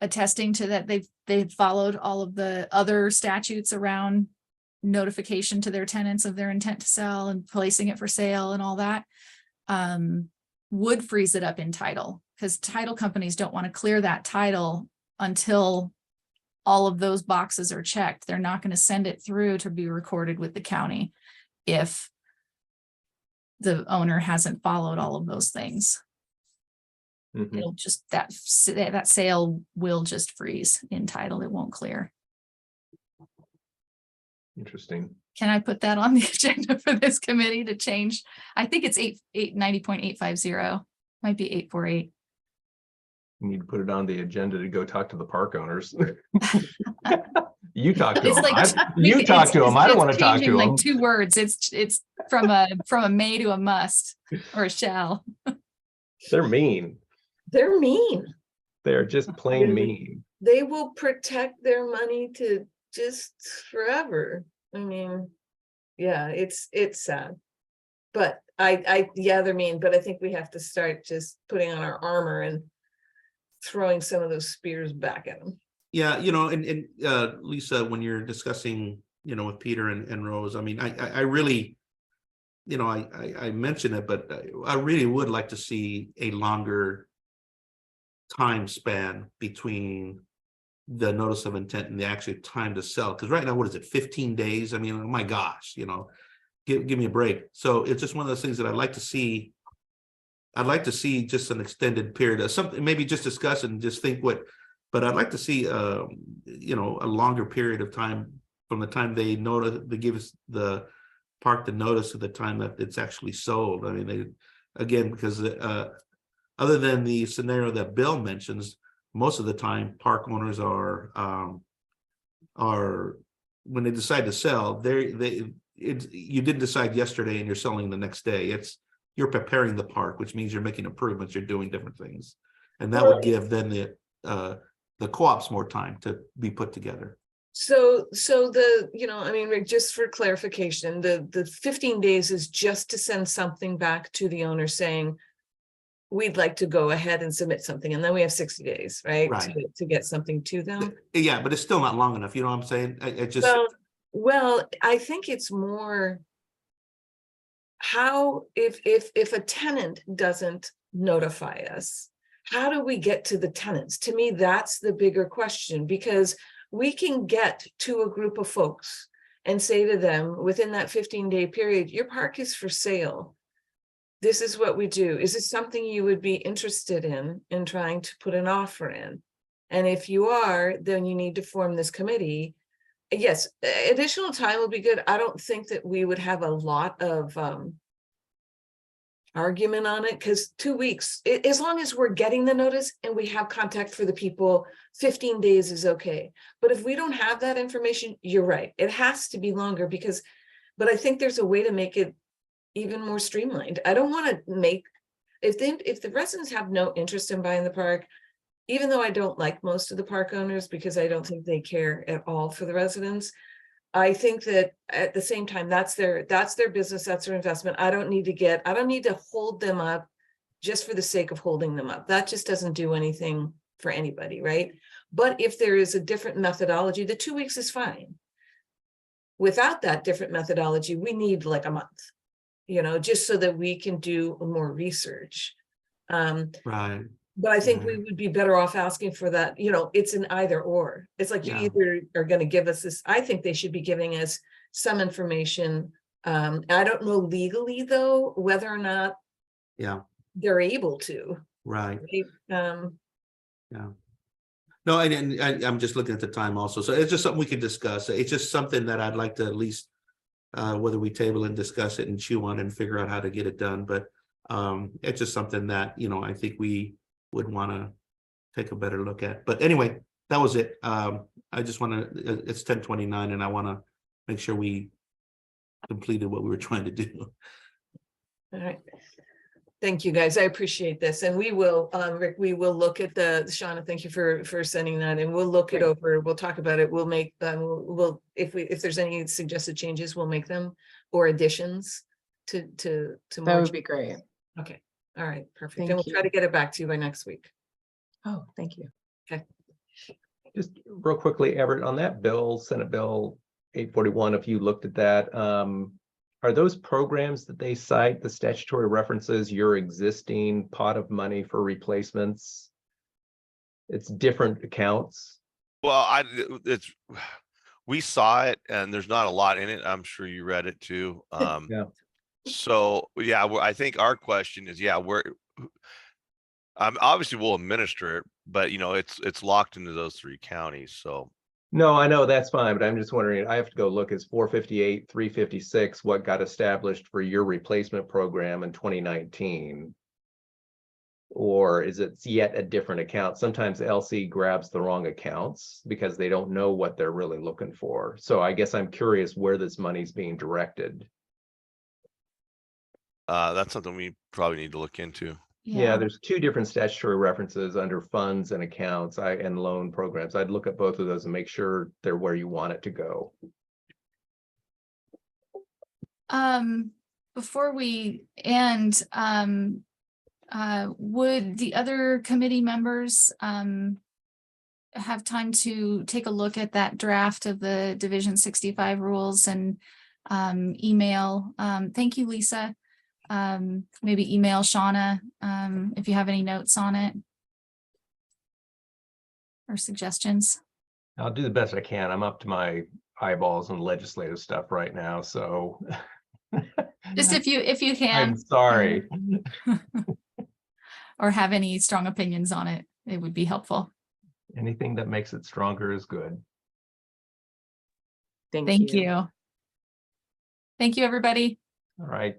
[SPEAKER 2] attesting to that they've followed all of the other statutes around notification to their tenants of their intent to sell and placing it for sale and all that, would freeze it up in title, because title companies don't want to clear that title until all of those boxes are checked. They're not going to send it through to be recorded with the county if the owner hasn't followed all of those things.
[SPEAKER 6] Mhm.
[SPEAKER 2] It'll just, that sale will just freeze in title. It won't clear.
[SPEAKER 6] Interesting.
[SPEAKER 2] Can I put that on the agenda for this committee to change? I think it's 90.850, might be 848.
[SPEAKER 6] You need to put it on the agenda to go talk to the park owners. You talk to
[SPEAKER 2] It's
[SPEAKER 6] them.
[SPEAKER 2] like,
[SPEAKER 6] You talk to them. I don't want to talk
[SPEAKER 2] changing
[SPEAKER 6] to
[SPEAKER 2] like
[SPEAKER 6] them.
[SPEAKER 2] 2 words. It's from a may to a must, or a shall.
[SPEAKER 6] They're mean.
[SPEAKER 8] They're mean.
[SPEAKER 6] They're just plain mean.
[SPEAKER 8] They will protect their money to just forever. I mean, yeah, it's sad. But yeah, they're mean, but I think we have to start just putting on our armor and throwing some of those spears back at them.
[SPEAKER 4] Yeah, and Lisa, when you're discussing, with Peter and Rose, I mean, I really, I mention it, but I really would like to see a longer time span between the notice of intent and the actual time to sell. Because right now, what is it, 15 days? I mean, oh my gosh, give me a break. So it's just one of those things that I'd like to see. I'd like to see just an extended period of something, maybe just discuss and just think but I'd like to see, a longer period of time from the time they give us the park the notice to the time that it's actually sold. I mean, because other than the scenario that Bill mentions, most of the time park owners are when they decide to sell, you didn't decide yesterday and you're selling the next day. You're preparing the park, which means you're making improvements, you're doing different things, and that would give then the co-ops more time to be put together.
[SPEAKER 8] So I mean, Rick, just for clarification, the 15 days is just to send something back to the owner saying, we'd like to go ahead and submit something, and then we have 60 days, right?
[SPEAKER 4] Right.
[SPEAKER 8] To get something to them.
[SPEAKER 4] Yeah, but it's still not long enough. You know what I'm saying? I just.
[SPEAKER 8] Well, I think it's more how, if a tenant doesn't notify us, how do we get to the tenants? To me, that's the bigger question, because we can get to a group of folks and say to them within that 15-day period, your park is for sale. This is what we do. Is it something you would be interested in trying to put an offer in? And if you are, then you need to form this committee. Yes, additional time will be good. I don't think that we would have a lot of argument on it, because 2 weeks, as long as we're getting the notice and we have contact for the people, 15 days is okay. But if we don't have that information, you're right, it has to be longer, but I think there's a way to make it even more streamlined. I don't want to make, if the residents have no interest in buying the park, even though I don't like most of the park owners, because I don't think they care at all for the residents, I think that at the same time, that's their business, that's their investment. I don't need to hold them up just for the sake of holding them up. That just doesn't do anything for anybody, right? But if there is a different methodology, the 2 weeks is fine. Without that different methodology, we need like a month, you know, just so that we can do more research.
[SPEAKER 4] Right.
[SPEAKER 8] But I think we
[SPEAKER 4] Yeah.
[SPEAKER 8] would be better off asking for that, you know, it's an either or. It's like you
[SPEAKER 4] Yeah.
[SPEAKER 8] either are gonna give us this, I think they should be giving us some information. I don't know legally though, whether or not
[SPEAKER 4] Yeah.
[SPEAKER 8] they're able to.
[SPEAKER 4] Right.
[SPEAKER 8] Right?
[SPEAKER 4] Yeah. No, I'm just looking at the time also. So it's just something we can discuss. It's just something that I'd like to at least, whether we table and discuss it and chew on and figure out how to get it done. But it's just something that, you know, I think we would want to take a better look at. But anyway, that was it. I just want to, it's 10:29 and I want to make sure we completed what we were trying to do.
[SPEAKER 8] All right. Thank you, guys. I appreciate this. And we will, Rick, we will look at the, Shauna, thank you for sending that, and we'll look it
[SPEAKER 10] Great.
[SPEAKER 8] over. We'll talk about it. We'll make, we'll, if there's any suggested changes, we'll make them, or additions to
[SPEAKER 10] That
[SPEAKER 8] more.
[SPEAKER 10] would be great.
[SPEAKER 8] Okay, all right, perfect.
[SPEAKER 10] Thank
[SPEAKER 8] And we'll try
[SPEAKER 10] you.
[SPEAKER 8] to get it back to you by next week.
[SPEAKER 10] Oh, thank you.
[SPEAKER 6] Just real quickly, Everett, on that bill, Senate Bill 841, if you looked at that, are those programs that they cite, the statutory references, your existing pot of money for replacements? It's different accounts.
[SPEAKER 5] Well, we saw it and there's not a lot in it. I'm sure you read it too.
[SPEAKER 6] Yeah.
[SPEAKER 5] So, yeah, I think our question is, yeah, obviously we'll administer it, but you know, it's locked into those 3 counties, so.
[SPEAKER 6] No, I know that's fine, but I'm just wondering, I have to go look, is 458, 356, what got established for your replacement program in 2019? Or is it yet a different account? Sometimes LC grabs the wrong accounts because they don't know what they're really looking for. So I guess I'm curious where this money's being directed.
[SPEAKER 5] That's something we probably need to look into.
[SPEAKER 6] Yeah, there's 2 different statutory references under funds and accounts and loan programs. I'd look at both of those and make sure they're where you want it to go.
[SPEAKER 2] Before we end, would the other committee members have time to take a look at that draft of the Division 65 rules and email? Thank you, Lisa. Maybe email Shauna if you have any notes on it or suggestions.
[SPEAKER 6] I'll do the best I can. I'm up to my eyeballs in legislative stuff right now, so.
[SPEAKER 2] Just if you can.
[SPEAKER 6] I'm sorry.
[SPEAKER 2] Or have any strong opinions on it, it would be helpful.
[SPEAKER 6] Anything that makes it stronger is good.
[SPEAKER 2] Thank you. Thank you, everybody.
[SPEAKER 6] All right.